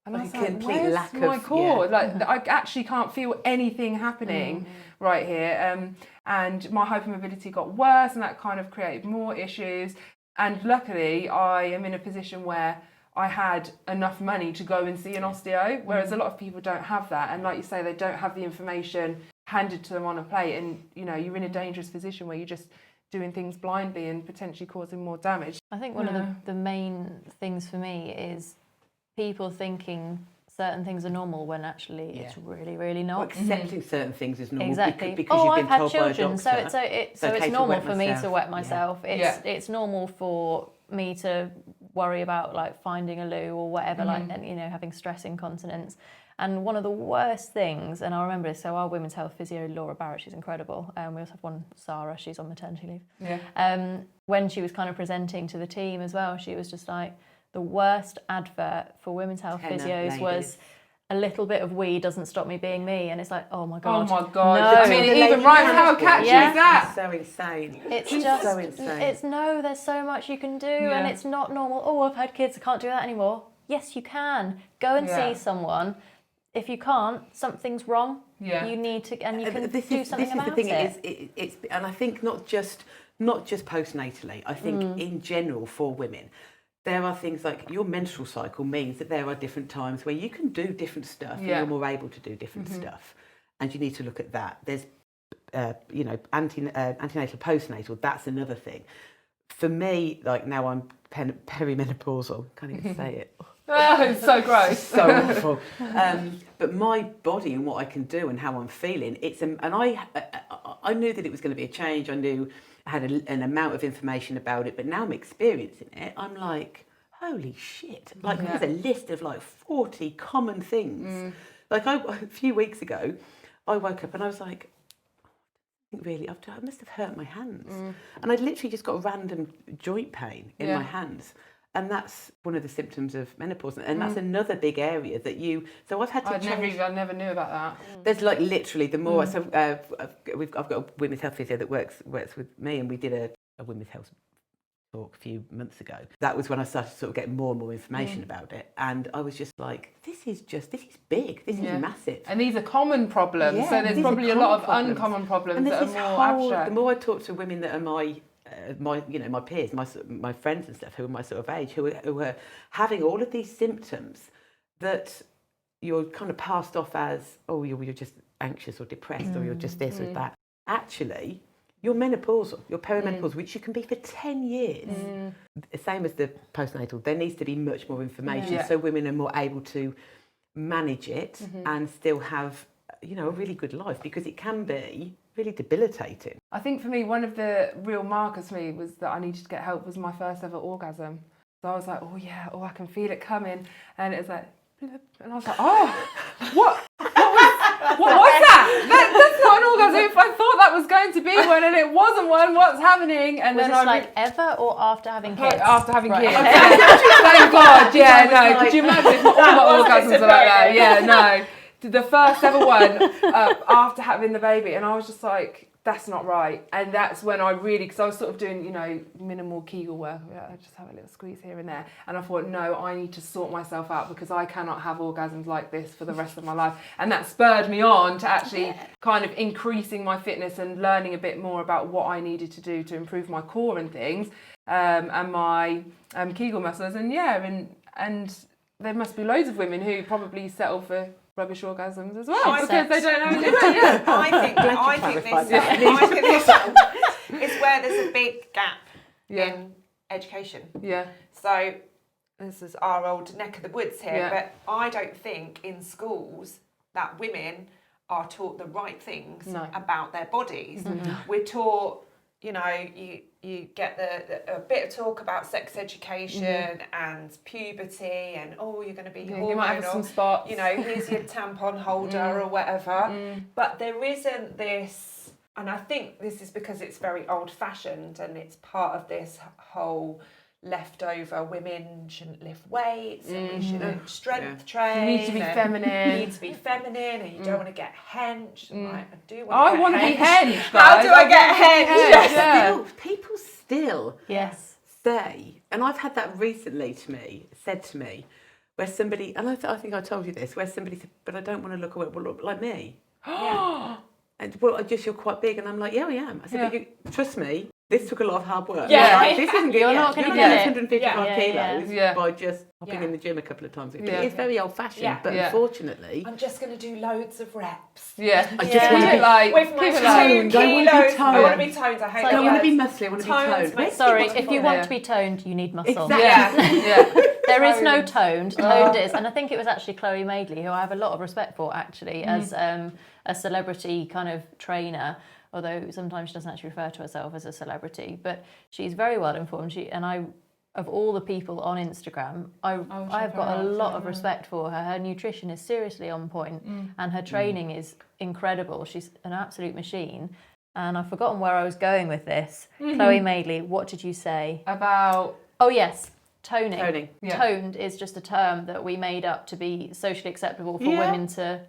and I was like, where's my core? Like, I actually can't feel anything happening right here. And my hypermobility got worse, and that kind of created more issues. And luckily, I am in a position where I had enough money to go and see an osteo, whereas a lot of people don't have that. And like you say, they don't have the information handed to them on a plate. And, you're in a dangerous position where you're just doing things blindly and potentially causing more damage. I think one of the main things for me is people thinking certain things are normal when actually it's really, really not. Or accepting certain things is normal Exactly. because you've been I've had told children, by a doctor. so it's normal for me to wet myself. myself. It's normal for me to worry about like finding a loo or whatever, like, and having stress incontinence. And one of the worst things, and I remember this, so our women's health physio, Laura Barrett, she's incredible. We also have one, Sarah, she's on maternity leave. Yeah. When she was kind of presenting to the team as well, she was just like, the worst advert for women's health physios was a little bit of wee doesn't stop me being me. And it's like, oh my God. Oh my God. No. I mean, it even rhymes. How catchy is that? It's so insane. It's just, so insane. it's no, there's so much you can do and it's not normal. Oh, I've had kids, I can't do that anymore. Yes, you can. Go and see someone. If you can't, something's wrong. Yeah. You need to, and you can do something about it. This is the thing, it's and I think not just postnatally, I think in general for women, there are things like your menstrual cycle means that there are different times where you can do different stuff and you're more able to do different stuff, and you need to look at that. There's antenatal, postnatal, that's another thing. For me, like now I'm perimenopausal, can't even say it. Oh, it's so gross. So awful. But my body and what I can do and how I'm feeling, and I knew that it was going to be a change. I knew I had an amount of information about it, but now I'm experiencing it. I'm like, holy shit! Like there's a list of like 40 common things. Like a few weeks ago, I woke up and I was like, really, I must have hurt my hands, and I'd literally just got random joint pain in my hands. And that's one of the symptoms of menopause, and that's another big area that So I've had to change. I never knew about that. There's like literally the more. So I've got a women's health physio that works with me, and we did a women's health talk a few months ago. That was when I started to sort of get more and more information about it, and I was just like, this is big. This is massive. And these are common problems. So there's probably a lot of uncommon problems that are more abstract. The more I talk to women that are my peers, my friends and stuff who are my sort of age, who are having all of these symptoms that you're kind of passed off as, oh, you're just anxious or depressed or you're just this or that. Actually, you're menopausal, you're perimenopausal, which you can be for 10 years. Same as the postnatal, there needs to be much more information so women are more able to manage it and still have, you know, a really good life, because it can be really debilitating. I think for me, one of the real markers for me was that I needed to get help was my first ever orgasm. So I was like, I can feel it coming. And it was like, blip. And I was like, what was that? That's not an orgasm. If I thought that was going to be one and it wasn't one, what's happening? And was then this like ever or after having kids? After having Right. kids. Thank God. Yeah, no. Could you imagine if all my orgasms are like that? Yeah, no. The first ever one after having the baby, and I was just like, that's not right. And that's when I really, because I was sort of doing, you know, minimal Kegel work, I just have a little squeeze here and there, and I thought, no, I need to sort myself out, because I cannot have orgasms like this for the rest of my life. And that spurred me on to actually kind of increasing my fitness and learning a bit more about what I needed to do to improve my core and things, and my Kegel muscles. And and there must be loads of women who probably settle for rubbish orgasms as well, because they don't know how to do it. I think this is where there's a big gap in education. Yeah. So this is our old neck of the woods here, but I don't think in schools that women are taught the right things about their bodies. We're taught, you know, you get a bit of talk about sex education and puberty, and you're going to be hormonal. You might have some spots. You know, here's your tampon holder or whatever. But there isn't this, and I think this is because it's very old-fashioned, and it's part of this whole leftover women shouldn't lift weights and we shouldn't strength train. You need to be feminine. You need to be feminine, and you don't want to get hench. Like, I do I want to be hench, guys. How do I get hench? People still say, and I've had that recently said to me, where somebody, and I think I told you this, where somebody said, but I don't want to look like me. And you're quite big, and I'm like, I am. I said, but trust me, this took a lot of hard work. This isn't good. You're not going to get 155 kilos by just hopping in the gym a couple of times. It is very old-fashioned, but unfortunately, I'm just going to do loads of reps. I just want to be like with my 2 toned. kilos. I want to be toned. I hate that. I want to be muscly. I want to be toned. Sorry, if you want to be toned, you need muscle. Exactly. There is no toned. Toned is, and I think it was actually Chloe Madeley, who I have a lot of respect for, actually, as a celebrity kind of trainer. Although sometimes she doesn't actually refer to herself as a celebrity, but she's very well informed. Of all the people on Instagram, I've got a lot of respect for her. Her nutrition is seriously on point, and her training is incredible. She's an absolute machine. And I've forgotten where I was going with this. Chloe Madeley, what did you say? About... Oh, yes. Toning. Toned is just a term that we made up to be socially acceptable for women to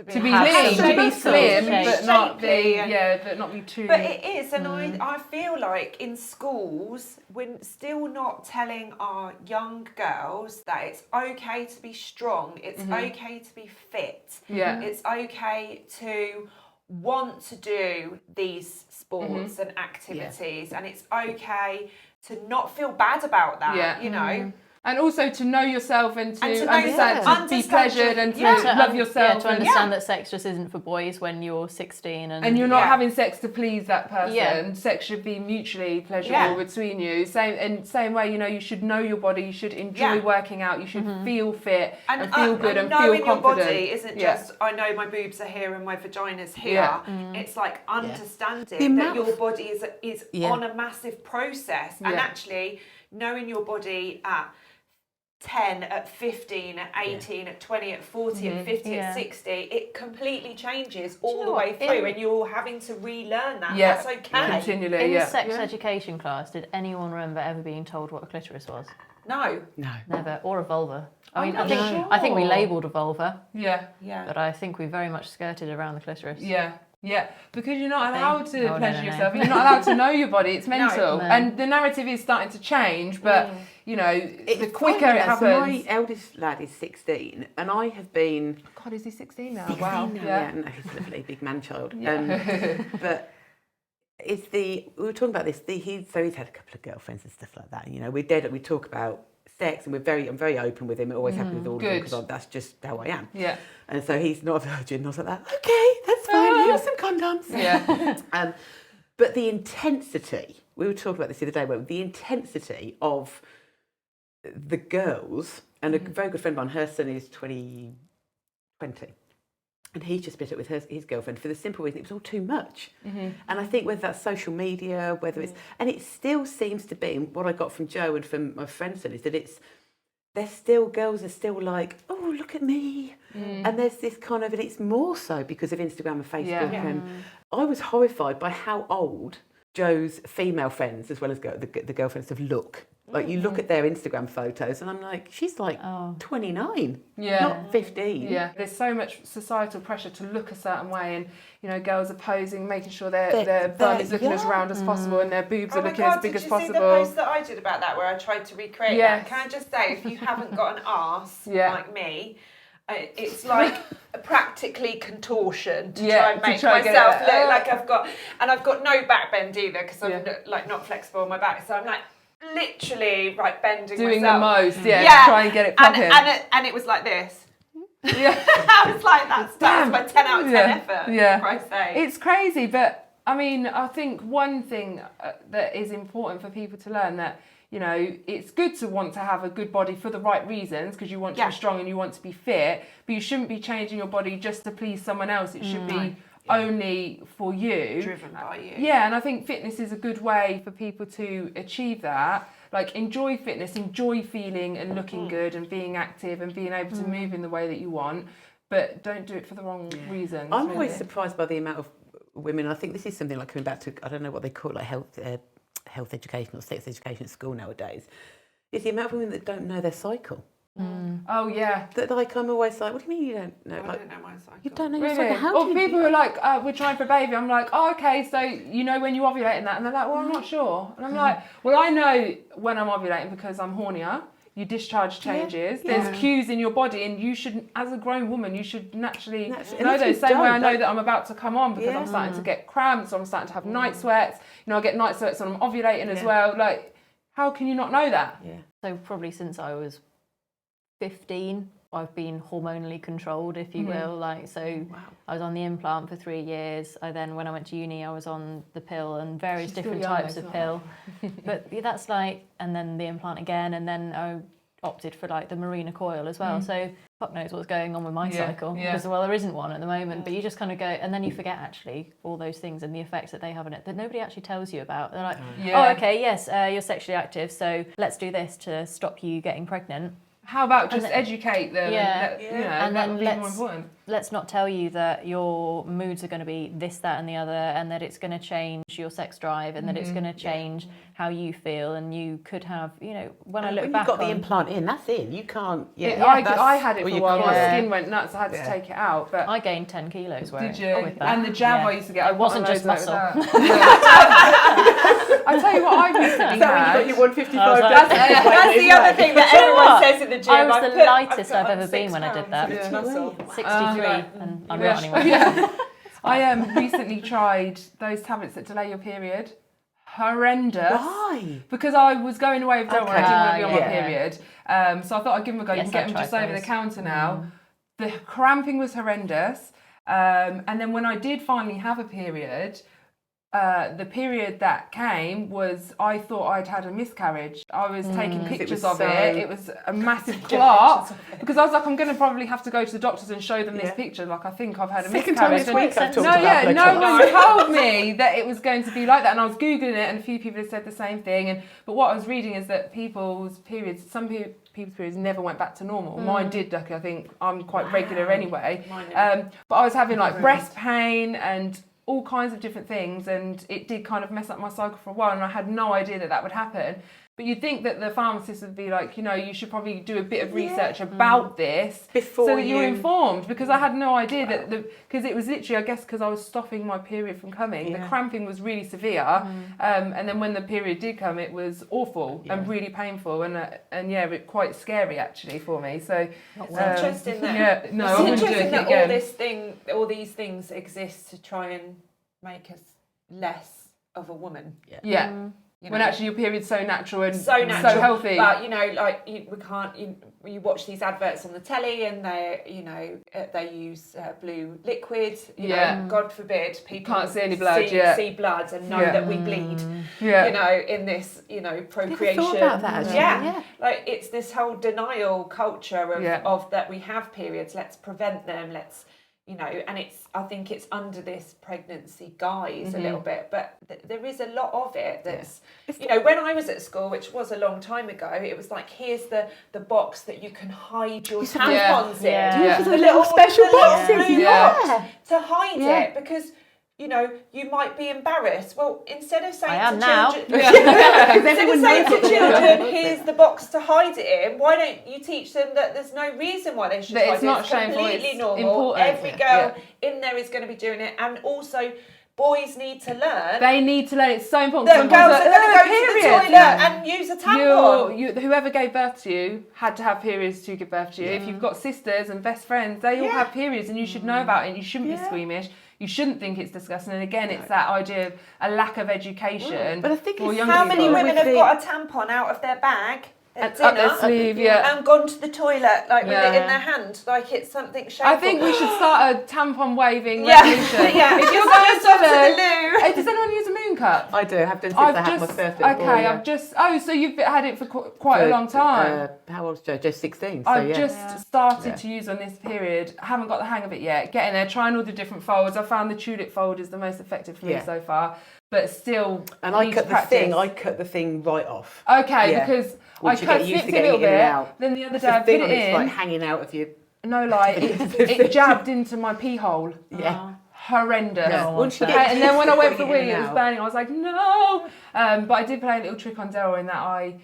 be lean, to be slim, but not be too. But it is, and I feel like in schools we're still not telling our young girls that it's okay to be strong, it's okay to be fit, it's okay to want to do these sports and activities, and it's okay to not feel bad about that, you know. And also to know yourself and to understand, to be pleasured and to love yourself. To understand that sex just isn't for boys when you're 16. And you're not having sex to please that person. Yeah. Sex should be mutually pleasurable between you. Same way, you know, you should know your body, you should enjoy working out, you should feel fit and feel good and feel confident. Knowing your body isn't just, I know my boobs are here and my vagina's here. It's like understanding that your body is on a massive process. And actually knowing your body at 10, at 15, at 18, at 20, at 40, at 50, at 60, it completely changes all the way through, and you're having to relearn that. That's okay. Continually, in the sex education class, did anyone remember ever being told what a clitoris was? No. Never. Or a vulva. I mean, I think we labelled a vulva. Yeah. But I think we very much skirted around the clitoris. Yeah, because you're not allowed to pleasure yourself. You're not allowed to know your body. It's mental. No. And the narrative is starting to change, but, you know, the quicker it happens. So my eldest lad is 16, and I have been... God, is he 16 now? 16 wow. Now, yeah. No, he's a lovely big man-child. But it's we were talking about this, he's had a couple of girlfriends and stuff like that. You know, we talk about sex, and I'm very open with him. It always happens with all of them, because that's just how I am. Yeah. And so he's not a virgin. I was like, okay, that's fine. Here's some condoms. Yeah. But the intensity, we were talking about this the other day, where the intensity of the girls, and a very good friend of mine, her son is 20, and he just split up with his girlfriend for the simple reason it was all too much. And I think whether that's social media, whether it's, and it still seems to be, what I got from Joe and from my friend's son is that girls are still like, oh, look at me. And there's this kind of, and it's more so because of Instagram and Facebook. And I was horrified by how old Joe's female friends, as well as the girlfriends, have look. Like, you look at their Instagram photos and I'm like, she's like 29, not 15. Yeah, there's so much societal pressure to look a certain way, and, you know, girls are posing, making sure their bum is looking as round as possible and their boobs are looking as big as possible. Did you see the post that I did about that, where I tried to recreate that? Can I just say, if you haven't got an arse like me, it's like practically contortion to try and make myself look like I've got no back bend either, because I'm like not flexible on my back, so I'm like literally bending doing myself. the most to try and get it popping, and it was like this. I was like, that's my 10 out of 10 effort, for Christ's sake. It's crazy, but I mean, I think one thing that is important for people to learn, that, you know, it's good to want to have a good body for the right reasons, because you want to be strong and you want to be fit, but you shouldn't be changing your body just to please someone else. It should be only for you. Driven by you. Yeah, and I think fitness is a good way for people to achieve that. Like, enjoy fitness, enjoy feeling and looking good and being active and being able to move in the way that you want, but don't do it for the wrong reasons. I'm always surprised by the amount of women. I think this is something like coming back to, I don't know what they call it, like health education or sex education at school nowadays, is the amount of women that don't know their cycle. Oh yeah. That, like, I'm always like, what do you mean you don't know? I don't know my cycle. You don't know your Really? cycle? How do you people are like, we're trying for a baby. I'm like, oh, okay, so you know when you ovulate and that? And they're like, well, I'm not sure. And I'm like, well, I know when I'm ovulating because I'm hornier. Your discharge changes. There's cues in your body, and you should, as a grown woman, you should naturally know those. Same way I know that I'm about to come on, because I'm starting to get cramps, or I'm starting to have night sweats. You know, I get night sweats when I'm ovulating as well. Like, how can you not know that? Yeah. So probably since I was 15, I've been hormonally controlled, if you will. Like, so I was on the implant for 3 years. When I went to uni, I was on the pill and various different types of pill. But that's like, and then the implant again, and then I opted for like the Marina coil as well. So fuck knows what's going on with my cycle, because there isn't one at the moment. But you just kind of go, and then you forget actually all those things and the effects that they have on it that nobody actually tells you about. They're like, oh, okay, yes, you're sexually active, so let's do this to stop you getting pregnant. How about just educate them? And that then would be more important. Let's not tell you that your moods are going to be this, that, and the other, and that it's going to change your sex drive, and that it's going to change how you feel, and you could have, you know, when I look back, you've got the implant in, that's in. You can't. I had it for a while. My skin went nuts. I had to take it out. But I gained 10 kilos. Did you? And the jab I used to get, I wasn't just muscle. I tell you what, I recently had. You got your 155 That's the other thing that everyone says in the gym. I was the lightest I've ever been when I did that. 63, and I'm not anymore. I recently tried those tablets that delay your period. Horrendous. Why? Because I was going away with Dama when I didn't want to be on my period. So I thought I'd give them a go. You can get them just over the counter now. The cramping was horrendous. And then when I did finally have a period, the period that came was, I thought I'd had a miscarriage. I was taking pictures of it. It was a massive clot, because I was like, I'm going to probably have to go to the doctors and show them this picture. Like, I think I've had a miscarriage. No one told me that it was going to be like that, and I was Googling it, and a few people had said the same thing. But what I was reading is that people's periods, some people's periods never went back to normal. Mine did, Ducky. I think I'm quite regular anyway. But I was having like breast pain and all kinds of different things, and it did kind of mess up my cycle for a while, and I had no idea that would happen. But you'd think that the pharmacist would be like, you know, you should probably do a bit of research about this before, so that you're informed, because I had no idea that because it was literally, I guess, because I was stopping my period from coming. The cramping was really severe, and then when the period did come, it was awful and really painful, and quite scary actually for me. So it's interesting that it's interesting that all these things exist to try and make us less of a woman. You when know, actually your period's so natural and so natural, so healthy. But like we can't. You watch these adverts on the telly, and they use blue liquid. You know, God forbid people can't see any blood. See blood and know that we bleed. Yeah. You know, in this procreation. Thought about that, actually. Yeah. Like it's this whole denial culture of that we have periods. Let's prevent them. Let's. And I think it's under this pregnancy guise a little bit, but there is a lot of it that's, when I was at school, which was a long time ago, it was like, here's the box that you can hide your tampons in. Yeah. The little special boxes. blue box to hide it, because you might be embarrassed. Well, instead of saying to children, here's the box to hide it in, why don't you teach them that there's no reason why they should hide it? It's not shameful, completely normal. Every girl in there is going to be doing it, and also boys need to learn. They need to learn. It's so important. That girls are going to go to the toilet and use a tampon. Whoever gave birth to you had to have periods to give birth to you. If you've got sisters and best friends, they all have periods, and you should know about it. You shouldn't be squeamish. You shouldn't think it's disgusting. And again, it's that idea of a lack of education. But I think for young how people. many women have got a tampon out of their bag at dinner, up their sleeve, and gone to the toilet with it in their hand, like it's something shameful. I think we should start a tampon waving revolution. If you're going to the loo. Hey, does anyone use a moon cup? I do. I have done since I had my first little boy. I've just. Oh, so you've had it for quite a long time. How old was Joe? Joe's 16. So I've just started to use on this period. Haven't got the hang of it yet. Getting there, trying all the different folds. I found the tulip fold is the most effective for me so far. But still, and I cut the thing right off. Okay, because once I snipped it a little bit. Then the other day I put it in. It's like hanging out of you. No lie, it jabbed into my pee hole. Yeah. Horrendous. No, and then when I went for the wee, it was burning. I was like, no. But I did play a little trick on Daryl in that I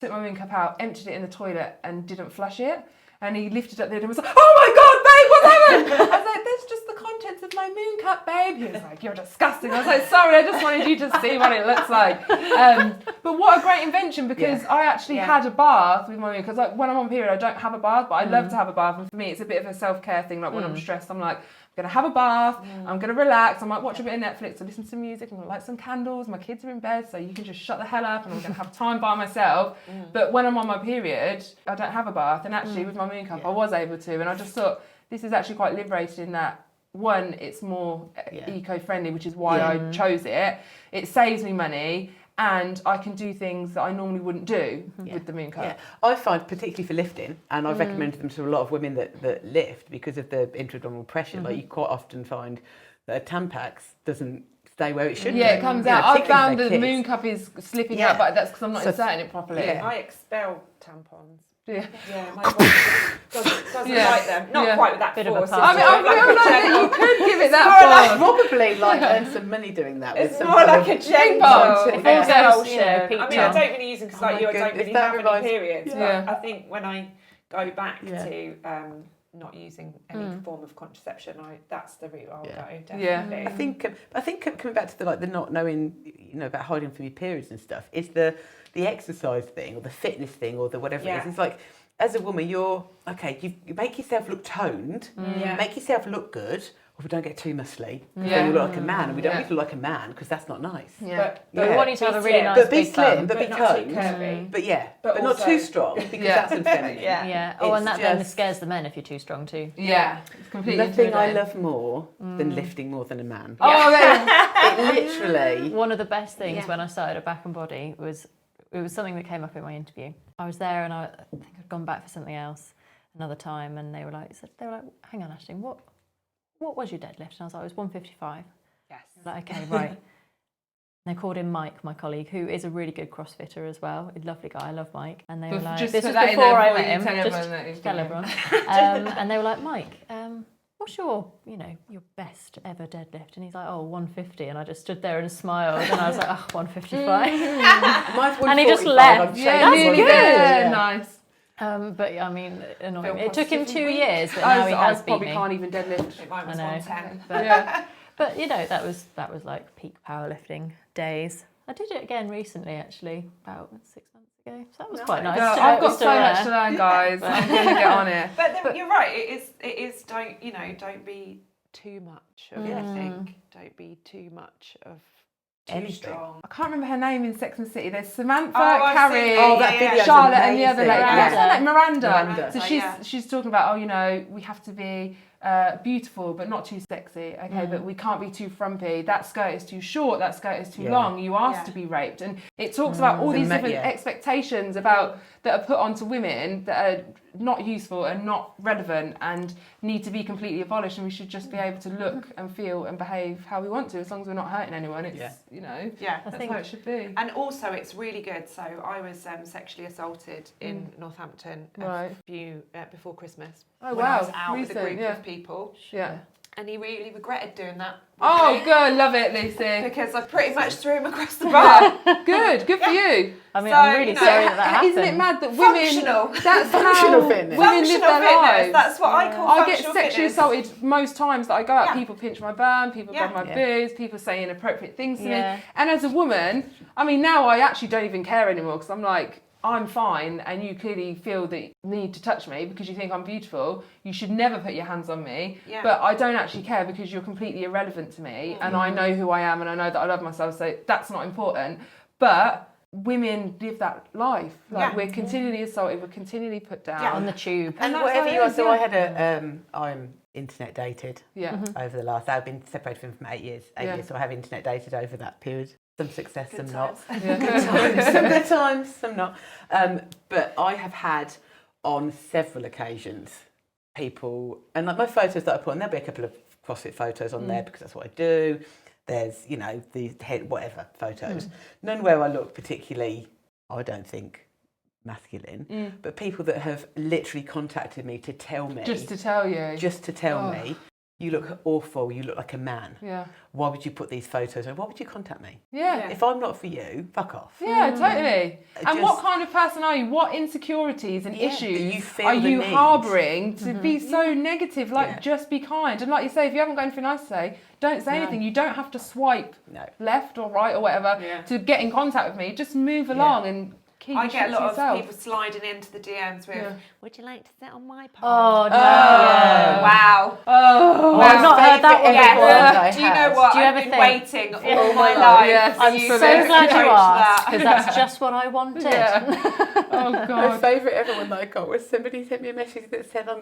took my moon cup out, emptied it in the toilet, and didn't flush it. And he lifted up the lid and was like, oh my God, babe, what's happened? I was like, there's just the contents of my moon cup, babe. He was like, you're disgusting. I was like, sorry, I just wanted you to see what it looks like. But what a great invention, because I actually had a bath with my moon, because like when I'm on period, I don't have a bath, but I love to have a bath. And for me, it's a bit of a self-care thing. Like when I'm stressed, I'm like, I'm going to have a bath, I'm going to relax, I might watch a bit of Netflix or listen to some music, I'm going to light some candles, my kids are in bed, so you can just shut the hell up and I'm going to have time by myself. But when I'm on my period, I don't have a bath, and actually with my moon cup I was able to, and I just thought this is actually quite liberated in that, one, it's more eco-friendly, which is why I chose it. It saves me money, and I can do things that I normally wouldn't do with the moon cup. Yeah. I find, particularly for lifting, and I've recommended them to a lot of women that lift because of the intra-abdominal pressure. Like you quite often find that a Tampax doesn't stay where it should be. Yeah, it comes out. I've found the moon cup is slipping out, but that's because I'm not inserting it properly. Yeah. I expel tampons. Yeah, my wife doesn't like them. Not quite with that force. I mean, I realise that you could give it that force. Probably earn some money doing that. It's more like a gentle expulsion. I mean, I don't really use them because I don't really have any periods. But I think when I go back to not using any form of contraception, that's the route I'll go, definitely. Yeah. I think coming back to the not knowing, about hiding from your periods and stuff, is the exercise thing or the fitness thing or the whatever it is. It's like, as a woman, you make yourself look toned, make yourself look good, or we don't get too muscly. Then you look like a man, and we don't need to look like a man because that's not nice. But we want you to have a really nice be slim, but be not too toned. curvy. But not too strong because that's unfeminine. And that then scares the men if you're too strong too. Yeah, it's completely. Nothing I love more than lifting more than a man. Oh, it literally. One of the best things when I started at Back and Body was something that came up in my interview. I was there and I think I'd gone back for something else another time, and they were like, hang on, Aisling, what was your deadlift? And I was like, it was 155. Yes. Like, okay, right. And they called in Mike, my colleague, who is a really good CrossFitter as well. A lovely guy. I love Mike. And they were like, just this was before I met him. Just tell everyone. And they were like, Mike, what's your best ever deadlift? And he's like, 150. And I just stood there and smiled. And I was like, 155. And he just left. Yeah, really good. Yeah. Nice. But I mean, annoying. It took him 2 years, but now he has beat probably me. can't even deadlift. It might was 110. But that was like peak powerlifting days. I did it again recently, actually, about 6 months ago. So that was quite nice. No, I've got so much to learn, guys. I'm going to get on it. But you're right. It is. Don't be too much of anything. Don't be too much of too strong. I can't remember her name in Sex and the City. There's Samantha, I've Carrie, seen- Oh, that video's Charlotte, and the other amazing. lady. What's her name? Miranda. Miranda. So she's talking about, we have to be beautiful but not too sexy. Okay, but we can't be too frumpy. That skirt is too short. That skirt is too long. You asked to be raped, and it talks about all these different expectations about that are put onto women that are not useful and not relevant and need to be completely abolished. And we should just be able to look and feel and behave how we want to, as long as we're not hurting anyone. It's that's how it should be. And also, it's really good. So I was sexually assaulted in Northampton a few before Christmas. Oh when I was wow! out with a group of people. Yeah. And he really regretted doing that. Oh, good, love it, Lucy. Because I pretty much threw him across the bar. Good for you. I mean, I'm really sorry that happened. Isn't it mad that women? Functional. That's Functional how fitness. women live their lives. That's what I call I get functional sexually fitness. assaulted most times that I go out. People pinch my bum, people grab my boobs, people say inappropriate things to me. And as a woman, I mean, now I actually don't even care anymore because I'm like, I'm fine, and you clearly feel the need to touch me because you think I'm beautiful. You should never put your hands on me. Yeah. But I don't actually care because you're completely irrelevant to me, and I know who I am, and I know that I love myself, so that's not important. But women live that life. Like we're continually assaulted, we're continually put down. On the tube. And whatever you are, so I had I'm internet dated over the last, I've been separated from him for 8 years, so I have internet dated over that period. Some success, some not. Some good times, some not. But I have had on several occasions people, and like my photos that I put on, there'll be a couple of CrossFit photos on there because that's what I do. There's, the head, whatever photos. None where I look particularly, I don't think, masculine, but people that have literally contacted me to tell me. Just to tell me, you look awful, you look like a man. Yeah. Why would you put these photos on? Why would you contact me? Yeah. If I'm not for you, fuck off. Yeah, totally. And what kind of person are you? What insecurities and issues are you harbouring to be so negative? Like, just be kind. And like you say, if you haven't got anything nice to say, don't say anything. You don't have to swipe left or right or whatever to get in contact with me. Just move along and keep I get a lot yourself. of people sliding into the DMs with, would you like to sit on my pole? Oh, no. Wow. Oh, I've not heard that one before. Do you know what? Do you ever I've been think, waiting all my life. I'm so glad you asked, because that's just what I wanted. Oh, God. My favourite ever one that I got was somebody sent me a message that said, I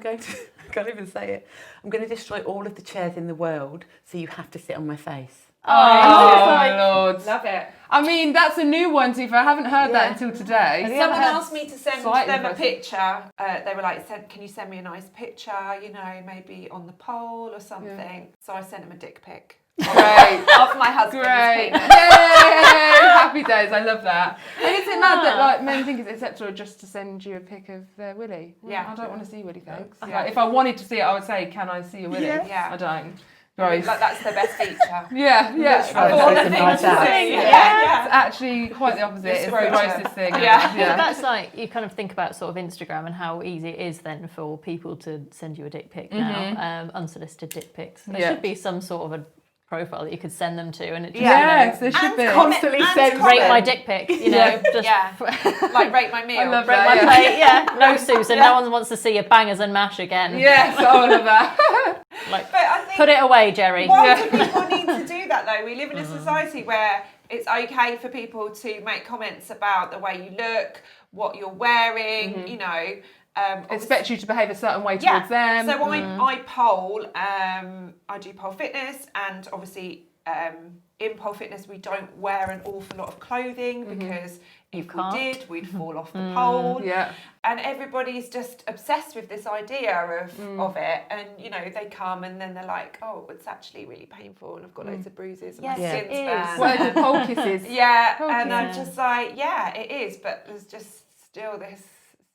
can't even say it, I'm going to destroy all of the chairs in the world, so you have to sit on my face. Oh, my Lord. Love it. I mean, that's a new one, Tifa. I haven't heard that until today. Someone asked me to send them a picture. They were like, can you send me a nice picture, maybe on the pole or something. Yeah. So I sent them a dick pic. Great. Of my husband's penis. Yay! Happy days. I love that. And is it mad that like men think it's acceptable just to send you a pic of their willy? Yeah. I don't want to see willy, thanks. Yeah. Like, if I wanted to see it, I would say, can I see your willy? Yeah. I don't. Like, that's the best feature. Yeah. Of all the things to see. It's actually quite the opposite. It's the grossest thing. Yeah. But that's like, you kind of think about sort of Instagram and how easy it is then for people to send you a dick pic now, unsolicited dick pics. There should be some sort of a profile that you could send them to, and it just there should be constantly send rate my dick pic, like rate my meal, rate my plate, no Susan, no one wants to see your bangers and mash again. Yes, all of that. Like, but I think, put it away, Jerry. Why do people need to do that though? We live in a society where it's okay for people to make comments about the way you look, what you're wearing, expect you to behave a certain way towards them. So I poll, I do pole fitness, and obviously in pole fitness we don't wear an awful lot of clothing because if we did, we'd fall off the pole. Yeah. And everybody's just obsessed with this idea of it, and they come and then they're like, oh, it's actually really painful, and I've got loads of bruises and my skin's bad. What are the pole kisses? I'm just like, it is, but there's just still this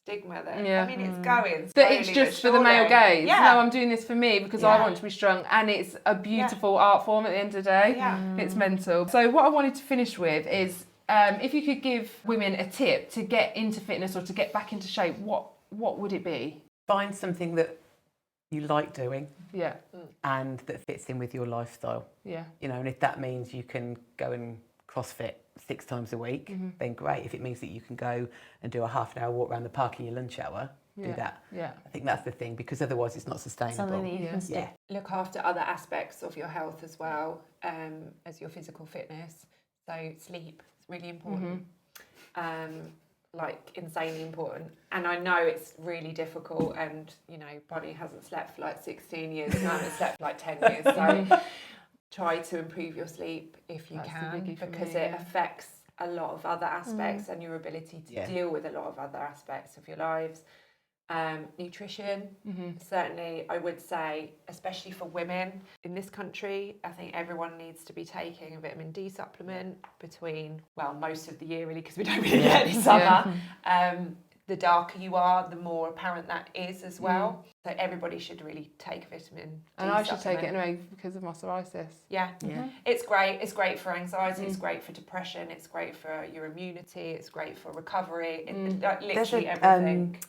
stigma that I mean it's going that it's just for the male gaze. No, I'm doing this for me because I want to be strong, and it's a beautiful art form at the end of the day. It's mental. So what I wanted to finish with is if you could give women a tip to get into fitness or to get back into shape, what would it be? Find something that you like doing, yeah, and that fits in with your lifestyle. Yeah, and if that means you can go and CrossFit 6 times a week, then great. If it means that you can go and do a half an hour walk around the park in your lunch hour, do that. Yeah, I think that's the thing, because otherwise it's not sustainable. Something that you can stick. Look after other aspects of your health as well as your physical fitness. So sleep is really important. Like insanely important. And I know it's really difficult, and Bonney hasn't slept for like 16 years and I haven't slept for like 10 years. So try to improve your sleep if you can, because it affects a lot of other aspects and your ability to deal with a lot of other aspects of your lives. Nutrition, certainly I would say, especially for women in this country, I think everyone needs to be taking a vitamin D supplement between, most of the year really, because we don't really get any summer. The darker you are, the more apparent that is as well. So everybody should really take vitamin D and I should supplement. take it anyway because of my psoriasis. It's great for anxiety, it's great for depression, it's great for your immunity, it's great for recovery, literally everything.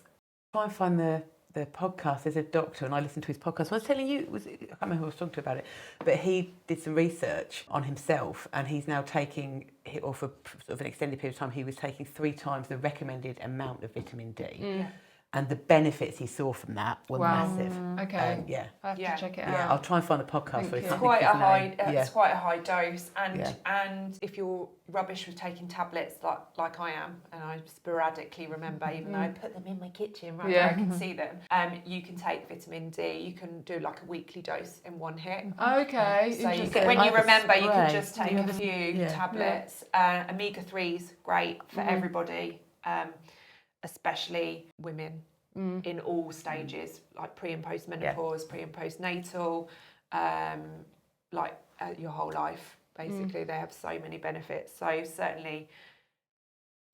Try and find the podcast. There's a doctor, and I listened to his podcast. I was telling you, I can't remember who I was talking to about it, but he did some research on himself, and he's now taking, or for sort of an extended period of time, he was taking 3 times the recommended amount of vitamin D. And the benefits he saw from that were massive. Okay. I have to check it out. Yeah, I'll try and find the podcast for you. It's quite a high. It's quite a high dose, and if you're rubbish with taking tablets like I am, and I sporadically remember, even though I put them in my kitchen right where I can see them, you can take vitamin D. You can do like a weekly dose in one hit. Okay. So when you remember, you can just take a few tablets. Omega-3's great for everybody. Especially women in all stages, like pre and post menopause, pre and postnatal, your whole life. Basically, they have so many benefits. So certainly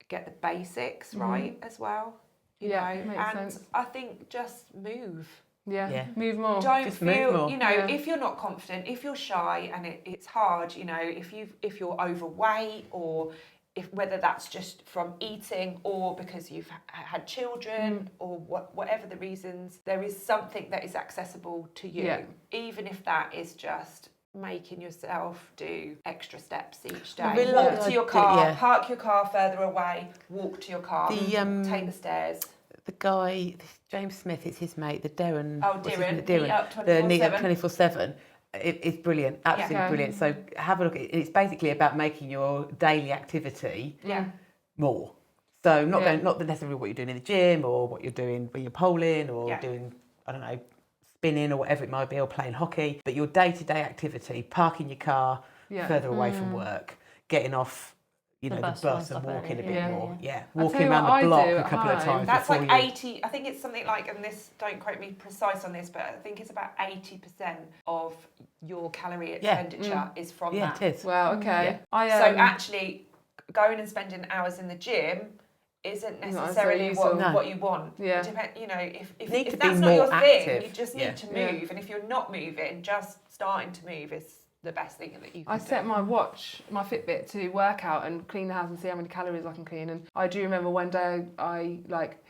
get the basics right as well. You know, makes and sense. I think just move. Move more. Don't just feel, move more. if you're not confident, if you're shy, and it's hard, if you're overweight, or whether that's just from eating or because you've had children or whatever the reasons, there is something that is accessible to you, even if that is just making yourself do extra steps each day. Walk to your car, park your car further away, walk to your car, take the stairs. The guy, James Smith, it's his mate, the Darren. Darren, the Neat Up 24/7. It's brilliant, absolutely brilliant. So have a look. It's basically about making your daily activity more. So not necessarily what you're doing in the gym or what you're doing when you're polling or doing, I don't know, spinning or whatever it might be, or playing hockey. But your day-to-day activity, parking your car further away from work, getting off, the bus and walking a bit more. Walking around the block a couple of times. That's like 80. I think it's something like, and this, don't quote me precise on this, but I think it's about 80% of your calorie expenditure is from that. It is. Wow. Okay. So actually, going and spending hours in the gym isn't necessarily what you want. If that's not your thing, you just need to move. And if you're not moving, just starting to move is the best thing that you can do. I set my Fitbit to work out and clean the house and see how many calories I can clean. And I do remember one day I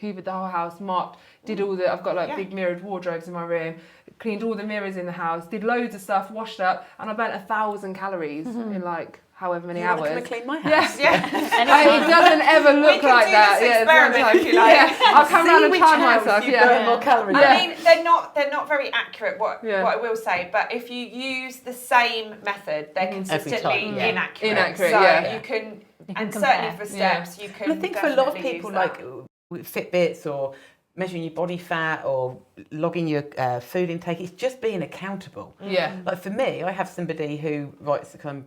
hoovered the whole house, mopped, did all I've got big mirrored wardrobes in my room, cleaned all the mirrors in the house, did loads of stuff, washed up, and I burnt 1,000 calories in however many hours. You want to come and clean my house? It doesn't ever look like that. I'll come around and time myself. Burn more calories. I mean, they're not very accurate. What I will say, but if you use the same method, they're consistently inaccurate. So you can and certainly for steps, you can. I think for a lot of people, with Fitbits or measuring your body fat or logging your food intake, it's just being accountable. Like for me, I have somebody who writes the kind of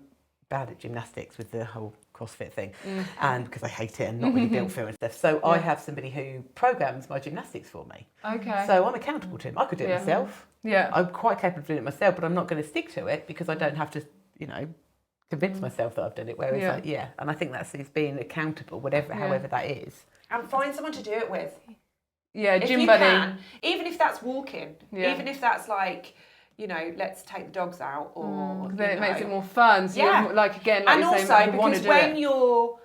bad at gymnastics with the whole CrossFit thing, and because I hate it and not really built for it and stuff. So I have somebody who programs my gymnastics for me. Okay. So I'm accountable to him. I could do it myself. I'm quite capable of doing it myself, but I'm not going to stick to it because I don't have to, convince myself that I've done it. Whereas, and I think that's being accountable, however that is. And find someone to do it with. Gym buddy. Even if that's walking, even if that's let's take the dogs out, or then it makes it more fun. So again, and also because when you're,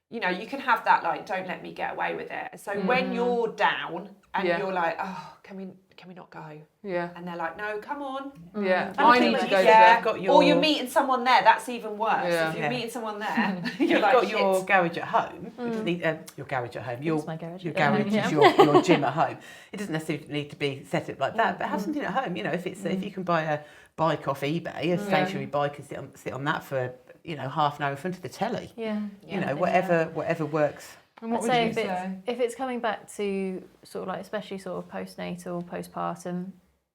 you can have that don't let me get away with it. So when you're down and you're like, oh, can can we not go? Yeah. And they're like, no, come on. Yeah. And I the need thing to is, go yeah, to got your- Or you're meeting someone there, that's even worse. Yeah. If you're Yeah. meeting someone there, You've you're like, got your shit. garage at home. It doesn't need, your garage at home. It's my garage. Your garage Yeah. is your gym at home. It doesn't necessarily need to be set up like that, but have something at home. You know, if you can buy a bike off eBay, a stationary bike, and sit on that for half an hour in front of the telly. Yeah. You know, whatever works. And what I'd would say you if say? if it's coming back to sort of like, especially sort of postnatal, postpartum,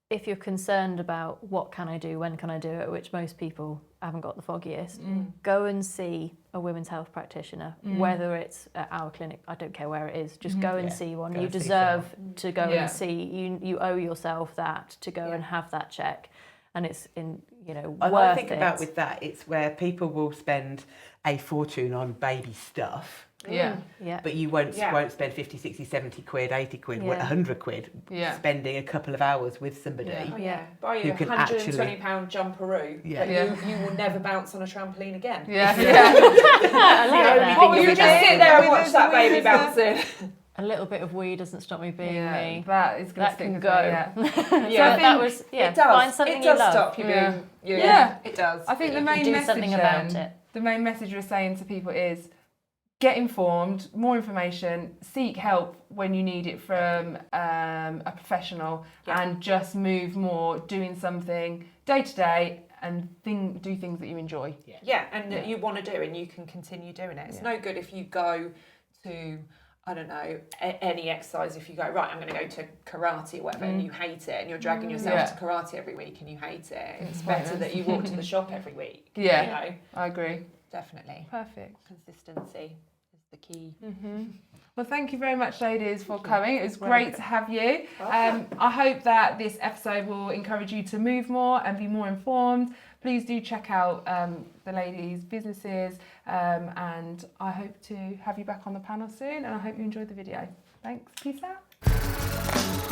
if you're concerned about what can I do, when can I do it, which most people haven't got the foggiest, go and see a women's health practitioner, whether it's at our clinic, I don't care where it is, just go and see one. Go You and see deserve to go Yeah. and see, you owe yourself that to go and have that check. And it's worth I think it. about with that, it's where people will spend a fortune on baby stuff. Yeah. Yeah. But you won't spend 50, 60, 70 quid, 80 quid, Yeah. 100 quid spending a couple of hours with somebody. Yeah. Oh, yeah. Buy you Who can £120 jumperoo, Yeah. but you will never bounce on a trampoline again. Yeah. I like that. What would You you just do? sit there and With watch the that baby weed bouncing. A little bit of weed doesn't stop me being Yeah, me. that is going to That stick can with go. me, yeah. Yeah, that was it does. Find something it does you love. stop you being Yeah. you. Yeah. It does. I think the You main do message something about it. the main message we're saying to people is get informed, more information, seek help when you need it from a professional, and just move more, doing something day to day and do things that you enjoy. Yeah, and that you want to do, and you can continue doing it. It's no good if you go to, I don't know, any exercise. If you go, right, I'm going to go to karate or whatever, and you hate it, and you're dragging yourself to karate every week and you hate it, it's better that you walk to the shop every week. Yeah, You know, I agree. definitely. Perfect. Consistency is the key. Well, thank you very much, ladies, for coming. It was great to have you. Welcome. I hope that this episode will encourage you to move more and be more informed. Please do check out the ladies' businesses, and I hope to have you back on the panel soon, and I hope you enjoyed the video. Thanks. Peace out.